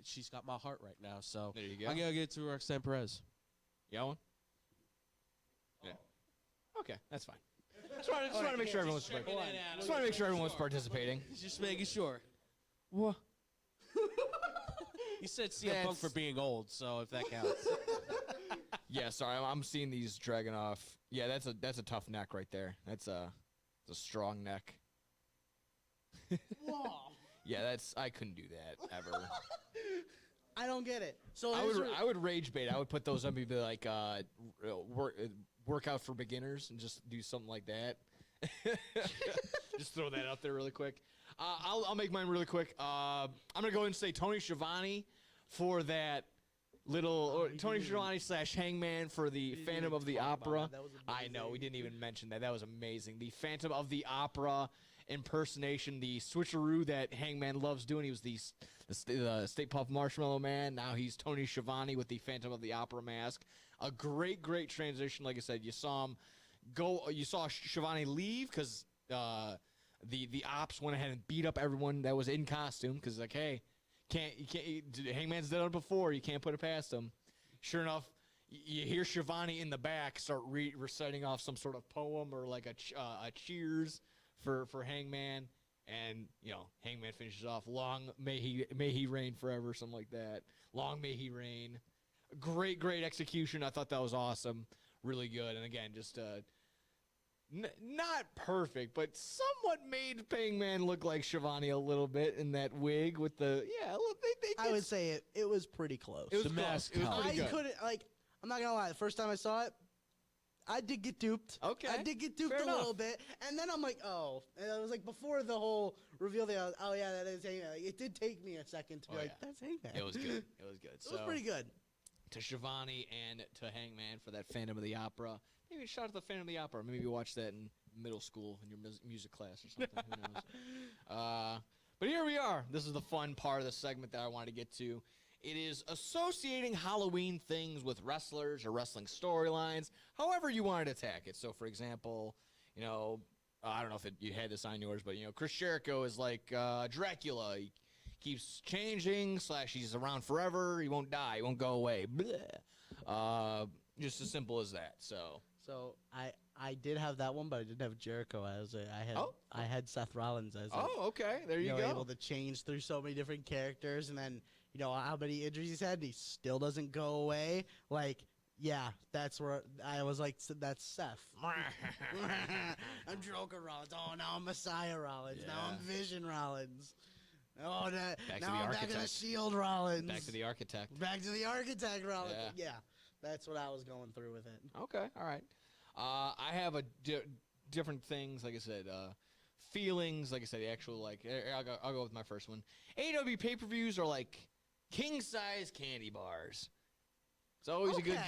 E: she's got my heart right now. So
C: there you go.
E: I'm gonna get to Roxanne Perez.
C: You got one? Yeah. Okay, that's fine. Just want to make sure everyone's participating.
E: Just making sure.
C: What?
E: You said CM Punk for being old, so if that counts.
C: Yeah, sorry, I'm seeing these dragging off. Yeah, that's a tough neck right there. That's a strong neck.
D: Whoa.
C: Yeah, I couldn't do that ever.
D: I don't get it. So
C: I would rage bait. I would put those on be like workout for beginners and just do something like that. Just throw that out there really quick. I'll make mine really quick. I'm gonna go ahead and say Tony Schiavone for that little Tony Schiavone / Hangman for the Phantom of the Opera. I know we didn't even mention that. That was amazing. The Phantom of the Opera impersonation, the switcheroo that Hangman loves doing. He was the Stay Puft Marshmallow Man. Now he's Tony Schiavone with the Phantom of the Opera mask. A great transition. Like I said, you saw him go. You saw Schiavone leave because the ops went ahead and beat up everyone that was in costume because like, hey, Hangman's done it before. You can't put it past him. Sure enough, you hear Schiavone in the back start reciting off some sort of poem or like a cheers for Hangman, and Hangman finishes off. Long may he reign forever, something like that. Long may he reign. Great execution. I thought that was awesome. Really good. And again, just not perfect, but somewhat made Hangman look like Schiavone a little bit in that wig with the
D: I would say it was pretty close.
C: It was
E: The
C: close.
E: mask
C: It was
E: helped.
C: pretty
D: I
C: good.
D: couldn't I'm not gonna lie. The first time I saw it, I did get duped.
C: Okay.
D: I did get duped
C: Fair
D: a little
C: enough.
D: bit. And then I'm like, oh. And it was like before the whole reveal thing, I was, oh, yeah, that is Hangman. Like, it did take me a second to be like, that's Hangman.
C: It was good. It was good.
D: It was pretty good.
C: To Shivani and to Hangman for that Phantom of the Opera. Maybe shout out to the Phantom of the Opera. Maybe you watched that in middle school in your music class or something. Who knows? But here we are. This is the fun part of the segment that I wanted to get to. It is associating Halloween things with wrestlers or wrestling storylines, however you want to attack it. So, for example, you know, I don't know if you had this on yours, but, you know, Chris Jericho is like Dracula. He keeps changing, / he's around forever. He won't die. He won't go away. Just as simple as that. So
D: I did have that one, but I didn't have Jericho as it. I had Seth Rollins as it.
C: Oh, okay. There you go.
D: Able to change through so many different characters, and then you know how many injuries he's had, and he still doesn't go away. Like, yeah, that's where I was like, that's Seth. I'm Joker Rollins. Oh, now I'm Messiah Rollins. Now I'm Vision Rollins. Oh, now I'm back to the Shield Rollins.
C: Back to the Architect.
D: Back to the Architect Rollins. Yeah, that's what I was going through with it.
C: Okay, all right. I have different things, like I said, feelings, like I said, the actual, like, I'll go with my first one. AEW pay-per-views are like king-size candy bars. It's always a good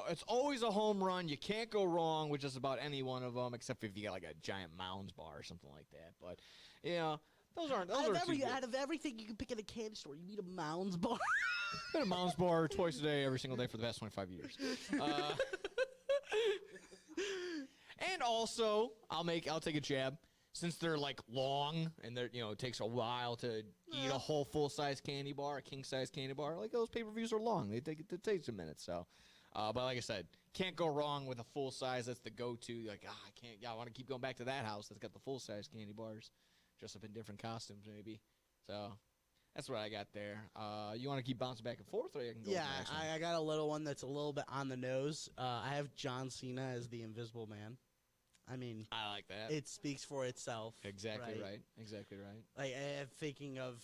C: it's always a home run. You can't go wrong with just about any one of them, except if you got like a giant Mounds bar or something like that. But, you know, those aren't
D: out of everything you can pick at a candy store, you need a Mounds bar.
C: Been a Mounds bar twice a day, every single day for the past 25 years. And also, I'll take a jab. Since they're like long and they're, you know, it takes a while to eat a whole full-size candy bar, a king-size candy bar, like those pay-per-views are long. It takes a minute. So, but like I said, can't go wrong with a full size. That's the go-to. Like, I can't. Yeah, I want to keep going back to that house that's got the full-size candy bars, dressed up in different costumes maybe. So that's what I got there. You want to keep bouncing back and forth, or I can go?
D: Yeah,
C: with the next one?
D: I got a little one that's a little bit on the nose. I have John Cena as the Invisible Man. I mean,
C: I like that.
D: It speaks for itself.
C: Exactly right. Exactly right.
D: Like, I'm thinking of,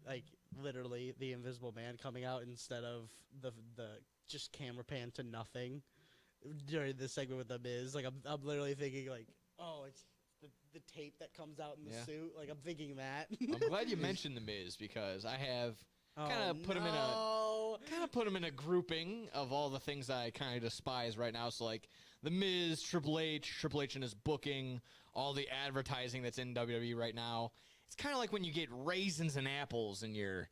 D: like, literally the Invisible Man coming out instead of the just camera pan to nothing during this segment with The Miz. Like, I'm literally thinking, like, oh, it's the tape that comes out in the suit. Like, I'm thinking that.
C: I'm glad you mentioned The Miz because I have kind of put him in a grouping of all the things I kind of despise right now. So, like, The Miz, Triple H and his booking, all the advertising that's in WWE right now. It's kind of like when you get raisins and apples in your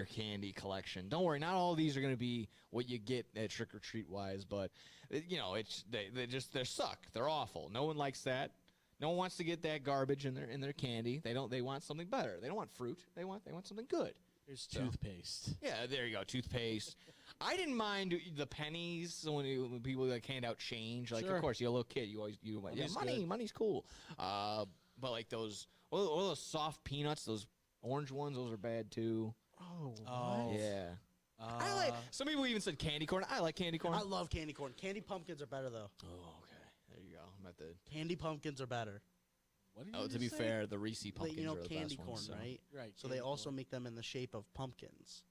C: candy collection. Don't worry, not all of these are going to be what you get at Trick or Treat wise, but you know, they suck. They're awful. No one likes that. No one wants to get that garbage in their candy. They want something better. They don't want fruit. They want something good.
E: There's toothpaste.
C: Yeah, there you go, toothpaste. I didn't mind the pennies when people like hand out change. Like, of course, you're a little kid. Money's cool. But like those soft peanuts, those orange ones, those are bad too.
D: Oh,
C: yeah. I like. Some people even said candy corn. I like candy corn.
D: I love candy corn. Candy pumpkins are better though.
C: Oh, okay. There you go. I'm at the
D: candy pumpkins are better.
E: What did you
C: to be
E: say?
C: fair, the Reese pumpkins
D: you know,
C: are the
D: candy
C: best
D: corn,
C: ones, so.
D: right?
E: Right.
D: So they also make them in the shape of pumpkins.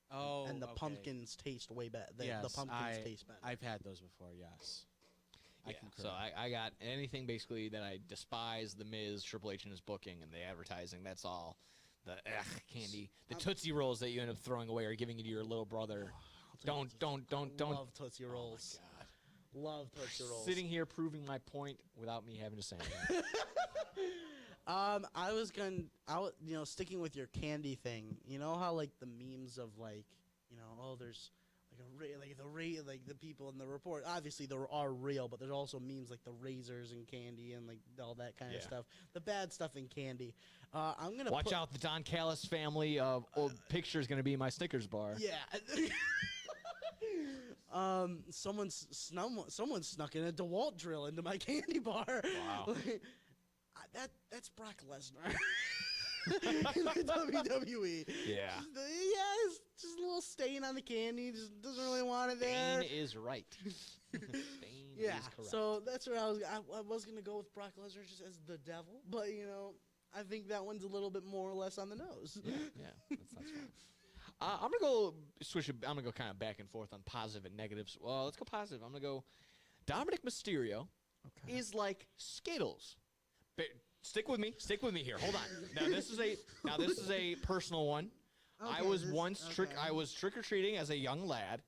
E: Oh,
D: and the
E: okay.
D: pumpkins taste way better. The pumpkins taste better.
E: I've had those before. Yes.
C: Yeah, so I got anything basically that I despise. The Miz, Triple H and his booking, and the advertising. That's all. The candy, the Tootsie Rolls that you end up throwing away or giving it to your little brother. Don't.
D: Love Tootsie Rolls.
C: Oh my God.
D: Love Tootsie Rolls.
C: Sitting here proving my point without me having to say anything.
D: I was sticking with your candy thing. You know how like the memes of like, you know, there's like the people in the report. Obviously, there are real, but there's also memes like the razors and candy and like all that kind of stuff. The bad stuff in candy. I'm gonna
C: watch out. The Don Callis family picture is gonna be my Snickers bar.
D: Yeah. Someone snuck in a DeWalt drill into my candy bar.
C: Wow.
D: That's Brock Lesnar. In the WWE.
C: Yeah.
D: It's just a little stain on the candy. Just doesn't really want it there.
C: Stain is right. Stain is correct.
D: So that's where I was gonna go with Brock Lesnar just as the devil, but you know, I think that one's a little bit more or less on the nose.
C: Yeah, that's fine. I'm gonna go switch. I'm gonna go kind of back and forth on positive and negatives. Well, let's go positive. I'm gonna go Dominic Mysterio is like Skittles. Stick with me here. Hold on. Now this is a personal one. I was I was trick or treating as a young lad,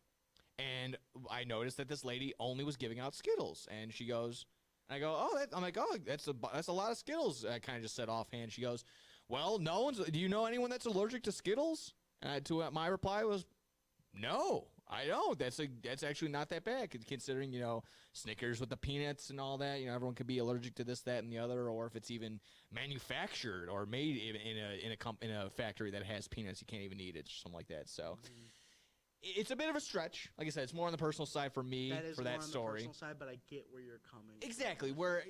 C: and I noticed that this lady only was giving out Skittles, and she goes, and I go, I'm like, that's a lot of Skittles. I kind of just said offhand. She goes, well, do you know anyone that's allergic to Skittles? And my reply was, no, I don't. That's actually not that bad, considering, Snickers with the peanuts and all that. Everyone could be allergic to this, that, and the other, or if it's even manufactured or made in a factory that has peanuts, you can't even eat it, or something like that. So it's a bit of a stretch. Like I said, it's more on the personal side for me for that story.
D: On the personal side, but I get where you're coming.
C: Exactly, where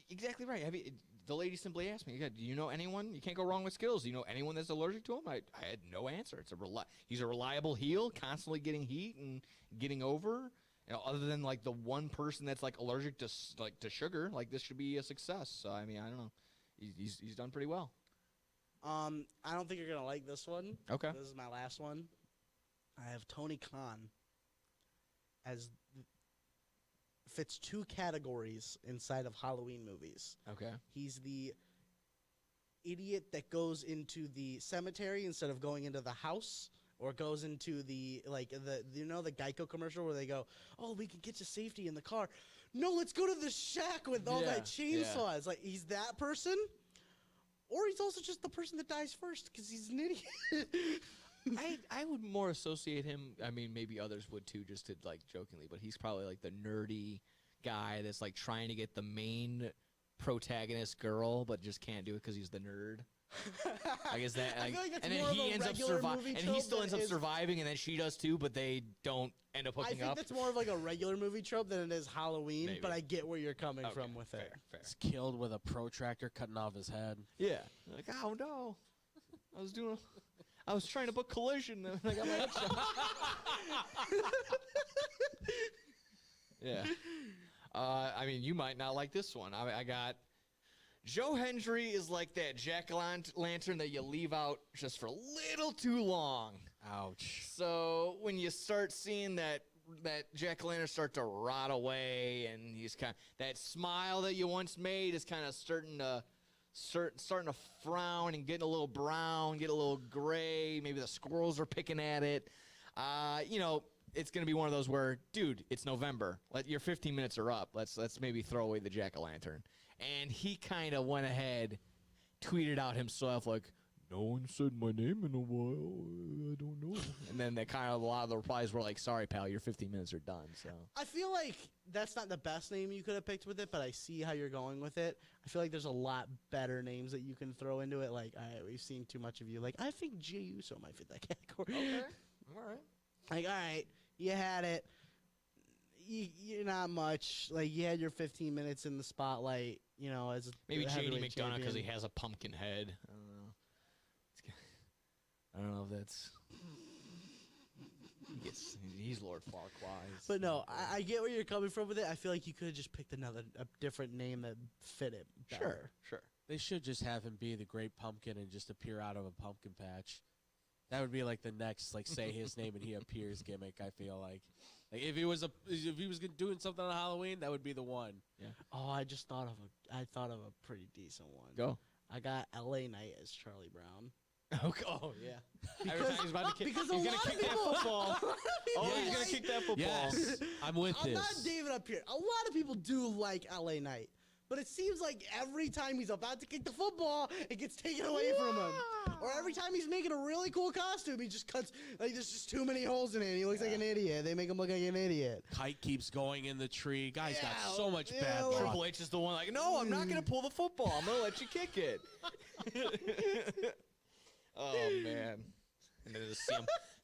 C: exactly right. The lady simply asked me, do you know anyone? You can't go wrong with Skittles. Do you know anyone that's allergic to them? I had no answer. He's a reliable heel, constantly getting heat and getting over. Other than like the one person that's like allergic to sugar, like this should be a success. So I don't know. He's done pretty well.
D: I don't think you're gonna like this one.
C: Okay.
D: This is my last one. I have Tony Khan as fits 2 categories inside of Halloween movies.
C: Okay.
D: He's the idiot that goes into the cemetery instead of going into the house, or goes into the the Geico commercial where they go, oh, we can get you safety in the car. No, let's go to the shack with all that chainsaws. Like, he's that person, or he's also just the person that dies first because he's an idiot.
C: I would more associate him. I mean, maybe others would too, just to like jokingly, but he's probably like the nerdy guy that's like trying to get the main protagonist girl, but just can't do it because he's the nerd. Like, is that? Like, and then he ends up surviving, and he still ends up surviving, and then she does too, but they don't end up hooking up.
D: I think that's more of like a regular movie trope than it is Halloween. Maybe. But I get where you're coming from with it.
C: Fair.
E: He's killed with a protractor cutting off his head.
C: Yeah. Like, oh no, I was trying to book Collision, and I got my head shot. Yeah. I mean, you might not like this one. I got Joe Hendry is like that jack-o'-lantern that you leave out just for a little too long.
E: Ouch.
C: So when you start seeing that jack-o'-lantern start to rot away, and he's that smile that you once made is kind of starting to frown and getting a little brown, get a little gray. Maybe the squirrels are picking at it. It's going to be one of those where, dude, it's November. Your 15 minutes are up. Let's maybe throw away the jack-o'-lantern. And he kind of went ahead, tweeted out himself like, no one said my name in a while. I don't know. And then a lot of the replies were like, sorry, pal, your 15 minutes are done. So
D: I feel like that's not the best name you could have picked with it, but I see how you're going with it. I feel like there's a lot better names that you can throw into it. Like, we've seen too much of you. Like, I think Jey Uso might fit that category.
C: Okay. All right.
D: Like, all right, you had it. You're not much. Like, you had your 15 minutes in the spotlight, as
C: maybe JD McDonough
D: champion.
C: because he has a pumpkin head. I don't know if that's... He's Lord Farquaad.
D: But no, I get where you're coming from with it. I feel like you could have just picked a different name that fit it better.
C: Sure.
E: They should just have him be the Great Pumpkin and just appear out of a pumpkin patch. That would be like the next, say his name and he appears gimmick. I feel like if he was doing something on Halloween, that would be the one.
C: Yeah.
D: Oh, I thought of a pretty decent one.
C: Go.
D: I got LA Knight as Charlie Brown.
C: Oh yeah.
D: Because
C: he's about to kick.
D: Because
C: He's gonna kick that football. He's gonna kick that football.
E: Yes, I'm with this.
D: I'm not David up here. A lot of people do like LA Knight. But it seems like every time he's about to kick the football, it gets taken away from him. Or every time he's making a really cool costume, he just cuts, there's just too many holes in it. And he looks like an idiot. They make him look like an idiot.
E: Kite keeps going in the tree. Guy's got so much bad luck.
C: Triple H is the one like, no, I'm not going to pull the football. I'm going to let you kick it. Oh, man. And then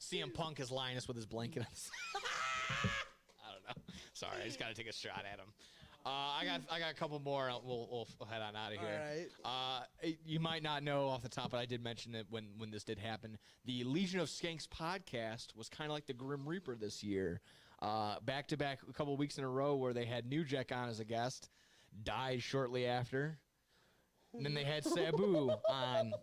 C: CM Punk is Linus with his blanket on his I don't know. Sorry, I just got to take a shot at him. I got a couple more. We'll head on out of here.
D: All
C: right. You might not know off the top, but I did mention it when this did happen. The Legion of Skanks podcast was kind of like the Grim Reaper this year. Back to back, a couple weeks in a row where they had New Jack on as a guest, died shortly after. And then they had Sabu on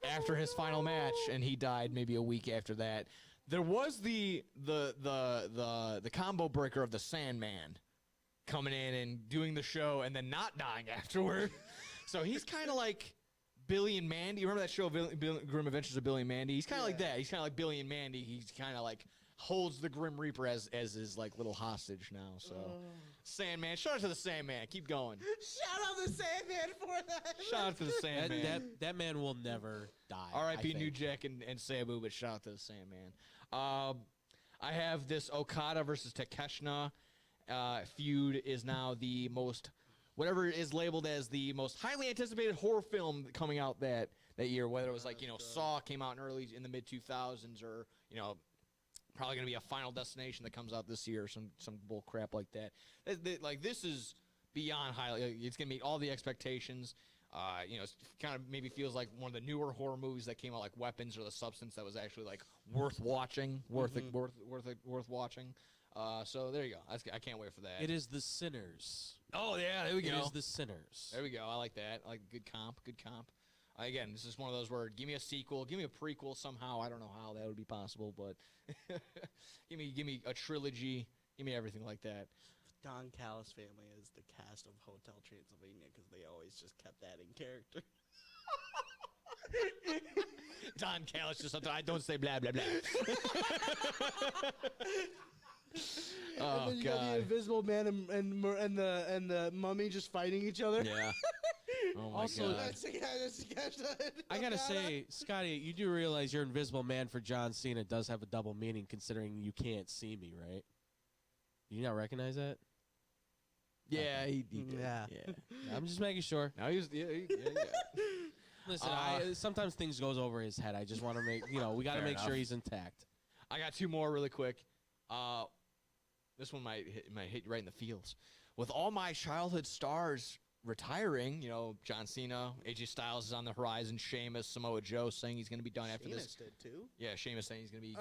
C: after his final match, and he died maybe a week after that. There was the combo breaker of the Sandman coming in and doing the show and then not dying afterward. So he's kind of like Billy and Mandy. You remember that show, Grim Adventures of Billy and Mandy? He's kind of like that. He's kind of like Billy and Mandy. He's kind of like holds the Grim Reaper as his like little hostage now. So Sandman, shout out to the Sandman. Keep going.
D: Shout out to Sandman for that.
C: Shout out to the Sandman.
E: That man will never die.
C: R.I.P. New Jack and Sabu, but shout out to the Sandman. I have this Okada versus Takeshita feud is now the most, whatever is labeled as the most highly anticipated horror film coming out that year. Whether it was like, Saw came out in the mid 2000s, or probably going to be a Final Destination that comes out this year, or some bull crap like that. Like, this is beyond highly. It's going to meet all the expectations. It kind of maybe feels like one of the newer horror movies that came out, like Weapons or The Substance, that was actually like worth watching, worth watching. So there you go. I can't wait for that.
E: It is The Sinners.
C: Oh yeah, there we go.
E: It is The Sinners.
C: There we go. I like that. I like good comp. Again, this is one of those where give me a sequel, give me a prequel somehow. I don't know how that would be possible, but give me a trilogy. Give me everything like that.
D: Don Callis family is the cast of Hotel Transylvania because they always just kept adding character.
C: Don Callis just something. I don't say blah blah blah. Oh,
D: and then you got the Invisible Man and the Mummy just fighting each other.
C: Yeah. Oh my
E: Also,
C: God.
E: I gotta say, Scotty, you do realize your Invisible Man for John Cena does have a double meaning, considering you can't see me, right? Do you not recognize that?
C: Yeah, he did.
D: Yeah.
E: I'm just making sure.
C: No, he was. Yeah.
E: Listen, sometimes things goes over his head. I just want to make we got to make sure he's intact.
C: I got two more really quick. This one might hit you right in the feels. With all my childhood stars retiring, John Cena, AJ Styles is on the horizon. Sheamus, Samoa Joe saying he's going to be done after this.
D: Did too.
C: Yeah, Sheamus saying he's going to be.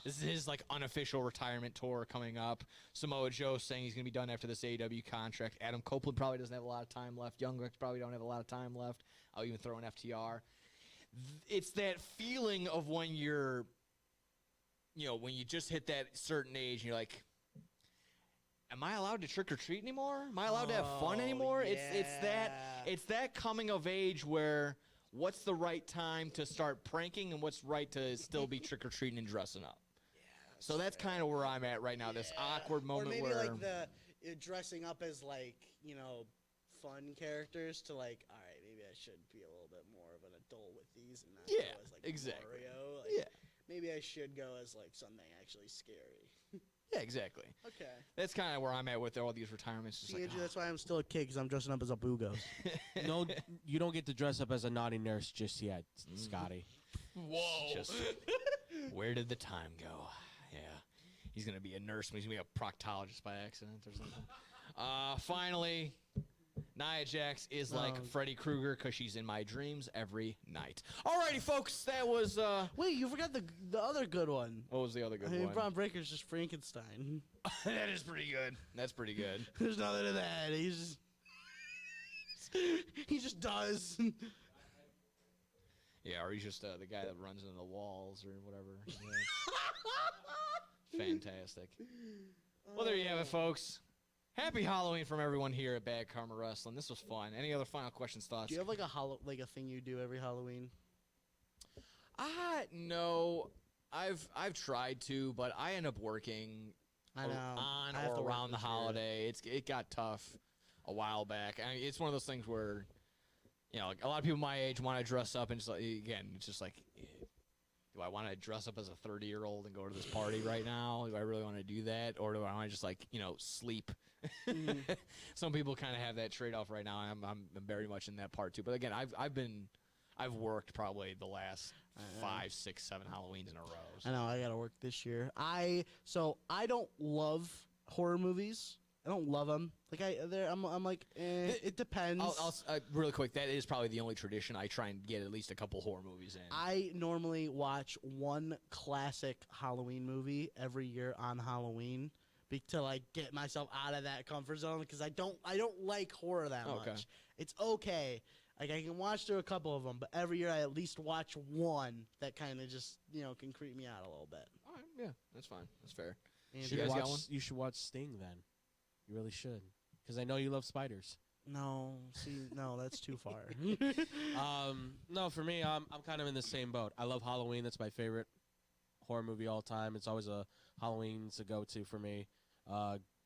C: This is his like unofficial retirement tour coming up. Samoa Joe saying he's going to be done after this AEW contract. Adam Copeland probably doesn't have a lot of time left. Young Bucks probably don't have a lot of time left. I'll even throw in FTR. It's that feeling of when you're, when you just hit that certain age and you're like, am I allowed to trick or treat anymore? Am I allowed to have fun anymore?
D: Yeah.
C: It's that coming of age where what's the right time to start pranking and what's right to still be trick or treating and dressing up. So that's kind of where I'm at right now. This awkward moment
D: or maybe
C: where
D: like the dressing up as like fun characters to like, all right, maybe I should be a little bit more of an adult with these and not go as like
C: exactly.
D: Mario. Like, maybe I should go as like something actually scary.
C: Yeah, exactly.
D: Okay.
C: That's kind of where I'm at with all these retirements. Just
D: See,
C: like,
D: Andrew, that's why I'm still a kid, because I'm dressing up as a Bugos.
E: No, you don't get to dress up as a naughty nurse just yet, Scotty.
C: Whoa. Just, where did the time go? Yeah. He's going to be a nurse, but he's going to be a proctologist by accident or something. Finally, Nia Jax is like Freddy Krueger because she's in my dreams every night. Alrighty, folks, that was...
D: Wait, you forgot the other good one.
C: What was the other good one?
D: Braun Breaker's just Frankenstein.
C: That is pretty good. That's pretty good.
D: There's nothing to that. He just does.
C: Yeah, or he's just the guy that runs into the walls or whatever. Yeah. Fantastic. Well, there you have it, folks. Happy Halloween from everyone here at Bad Karma Wrestling. This was fun. Any other final questions, thoughts?
D: Do you have like a thing you do every Halloween?
C: No. I've tried to, but I end up working on or around the holiday. It got tough a while back. I mean, it's one of those things where, like a lot of people my age want to dress up, and just like, again, it's just like, do I want to dress up as a 30-year-old and go to this party right now? Do I really want to do that, or do I want to just like sleep? Some people kind of have that trade-off right now. I'm very much in that part too. But again, I've worked probably the last 5, 6, 7 Halloweens in a row. So.
D: I know I gotta work this year. I don't love horror movies. I don't love them. Like I'm like, it depends.
C: I'll really quick. That is probably the only tradition. I try and get at least a couple horror movies in.
D: I normally watch one classic Halloween movie every year on Halloween to like get myself out of that comfort zone, because I don't like horror that much. It's okay. Like I can watch through a couple of them, but every year I at least watch one that kind of just can creep me out a little bit.
C: All right, yeah, that's fine. That's fair.
D: And
C: You guys got one?
E: You should watch Sting then. You really should. Because I know you love spiders.
D: No, see, no, that's too far.
E: No, for me, I'm kind of in the same boat. I love Halloween. That's my favorite horror movie all time. It's always a Halloween's a go-to for me.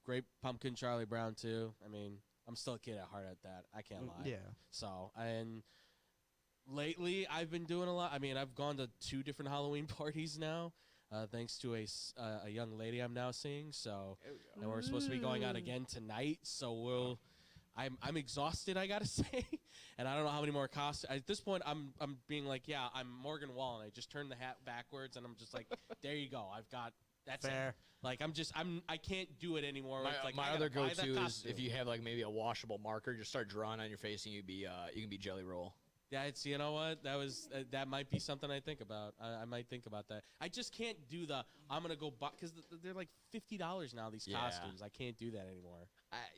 E: Great Pumpkin, Charlie Brown too. I mean, I'm still a kid at heart at that. I can't lie.
D: Yeah.
E: So, and lately I've been doing a lot. I mean, I've gone to 2 different Halloween parties now, thanks to a young lady I'm now seeing. So, and we're supposed to be going out again tonight. So I'm exhausted, I gotta say, and I don't know how many more costs. At this point, I'm being like, yeah, I'm Morgan Wallen. I just turned the hat backwards, and I'm just like, there you go. I've got that's
D: fair.
E: It. Like I can't do it anymore. It's like,
C: My
E: I
C: other
E: gotta buy that
C: go-to is
E: costume.
C: if you have like maybe a washable marker, just start drawing on your face, and you can be Jelly Roll.
E: Yeah, it's, you know what? That might be something I think about. I might think about that. I just can't do I'm gonna go buy because they're like $50 now. These costumes, I can't do that anymore.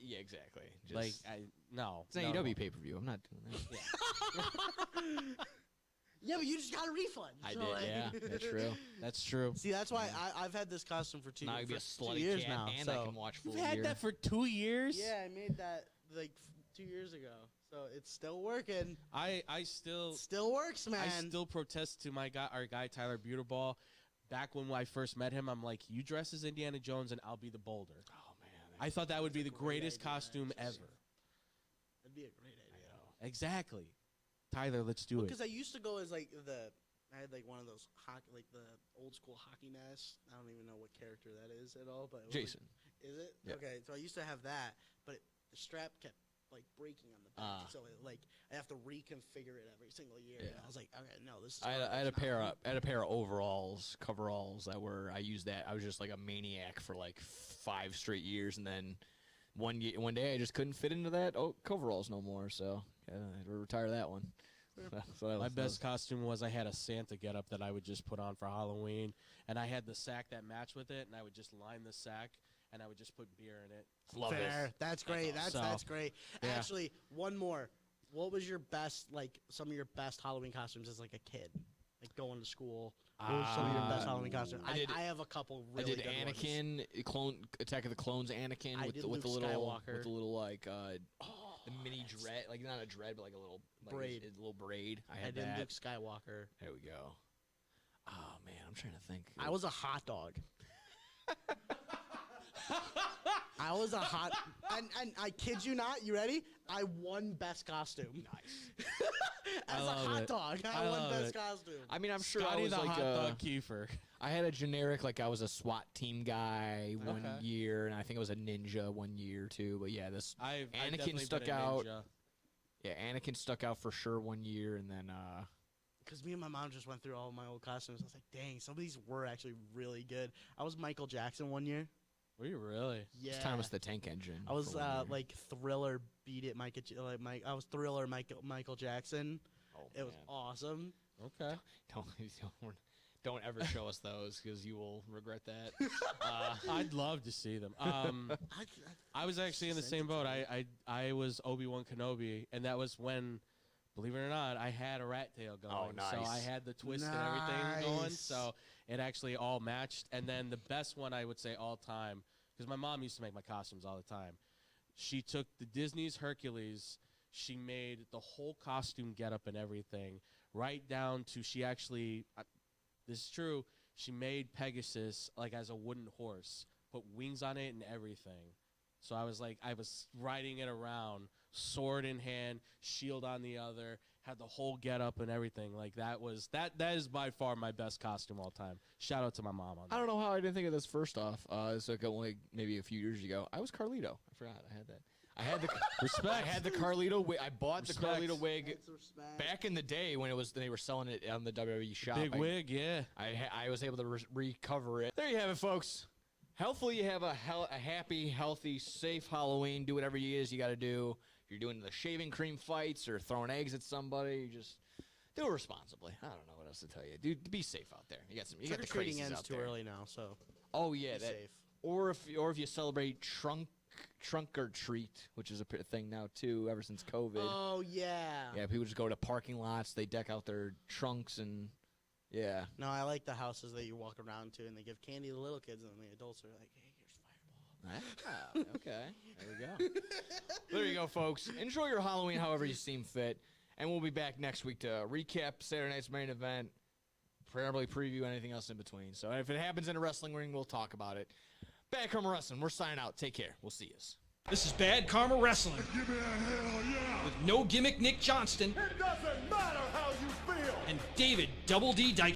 C: Yeah, exactly.
E: Just, no,
C: it's an AEW pay-per-view. I'm not doing that.
E: Yeah.
D: Yeah, but you just got a refund.
C: I
D: so
C: did.
D: like-
C: Yeah, that's true.
E: That's true.
D: See, that's why I've had this costume for 2
C: Now I
D: years.
C: can be a
D: for 2
C: slutty
D: years
C: cat,
D: now.
C: and
D: so.
C: I can watch full
E: You've had
C: year.
E: that for 2 years.
D: Yeah, I made that like 2 years ago, so it's still working.
E: I still
D: works, man.
E: I still protest to our guy Tyler Buterball. Back when I first met him, I'm like, you dress as Indiana Jones and I'll be the Boulder.
C: Oh man,
E: I thought that would be the greatest costume ever.
D: That'd be a great idea.
E: Exactly. Tyler, let's do it.
D: Because I used to go as like I had like one of those like the old school hockey masks. I don't even know what character that is at all, but it was
C: Jason.
D: Is it?
C: Yeah.
D: Okay, so I used to have that, but the strap kept like breaking on the back, so I have to reconfigure it every single year.
C: Yeah.
D: And I was like, okay, no, this is.
C: I had a pair of overalls, coveralls that were. I used that. I was just like a maniac for like 5 straight years, and then one day I just couldn't fit into that coveralls no more. So I had to retire that one. So
E: My best costume was I had a Santa getup that I would just put on for Halloween, and I had the sack that matched with it, and I would just line the sack, and I would just put beer in it.
C: Love
D: Fair.
C: it.
D: That's great. That's great.
E: Yeah.
D: Actually, one more. What was your best, like, some of your best Halloween costumes as like a kid, like going to school? What was some of your best Halloween costumes? I have a couple. Really
C: I did
D: good
C: Anakin, Attack of the Clones. Anakin
D: I
C: with
D: did
C: the
D: Luke
C: little
D: Skywalker.
C: with the little like the mini dread, like not a dread, but like a little
D: braid.
C: a little braid. I had
D: did
C: that.
D: Luke Skywalker.
C: There we go. Oh man, I'm trying to think.
D: I was a hot dog. I was a hot, and I kid you not. You ready? I won best costume.
C: Nice.
D: As a hot dog, I won best costume.
C: I mean, I'm sure
E: Scotty
C: I was
E: the
C: like
E: hot dog Kiefer.
C: I had a generic, like I was a SWAT team guy one year, and I think I was a ninja one year too. But yeah, Anakin stuck out. Yeah, Anakin stuck out for sure one year, and then
D: because me and my mom just went through all of my old costumes. I was like, dang, some of these were actually really good. I was Michael Jackson one year.
E: Were you really?
D: Yeah.
C: it's Thomas the Tank Engine.
D: I was
C: for 1 year.
D: like Thriller, Beat It, I was Thriller, Michael Jackson.
C: Oh,
D: It was awesome.
E: Okay.
C: Don't ever show us those because you will regret that.
E: I'd love to see them. I was actually in the same boat. I was Obi-Wan Kenobi, and that was when, believe it or not, I had a rat tail going.
C: Oh, nice.
E: So I had the twist and everything going. So it actually all matched. And then the best one I would say all time, because my mom used to make my costumes all the time. She took the Disney's Hercules. She made the whole costume getup and everything, right down to she actually. This is true. She made Pegasus like as a wooden horse, put wings on it and everything. So I was riding it around, sword in hand, shield on the other, had the whole getup and everything. Like that is by far my best costume all time. Shout out to my mom on that.
C: I don't know how I didn't think of this first off. It's like only maybe a few years ago. I was Carlito. I forgot I had that. I had the respect. I had the Carlito wig. I bought the Carlito wig back in the day when they were selling it on the WWE shop.
E: Big wig, yeah.
C: I was able to recover it. There you have it, folks. Hopefully you have a happy, healthy, safe Halloween. Do whatever it is you got to do. If you're doing the shaving cream fights or throwing eggs at somebody, just do it responsibly. I don't know what else to tell you. Dude, be safe out there. You got the crazies
D: ends
C: out
D: too
C: there.
D: early now, so.
C: Oh yeah,
D: be safe.
C: Or if you celebrate trunk or treat, which is a thing now too, ever since COVID.
D: Oh yeah.
C: Yeah, people just go to parking lots, they deck out their trunks, and yeah.
D: No, I like the houses that you walk around to, and they give candy to the little kids, and the adults are like, "Hey, here's Fireball."
C: Okay. There we go. There you go, folks. Enjoy your Halloween however you seem fit. And we'll be back next week to recap Saturday night's main event, probably preview anything else in between. So if it happens in a wrestling ring, we'll talk about it. Bad Karma Wrestling, we're signing out. Take care. We'll see you.
A: This is Bad Karma Wrestling
B: Give me a hell yeah.
A: with No Gimmick Nick Johnston
B: It doesn't matter how you feel.
A: and David Double D Dykstra.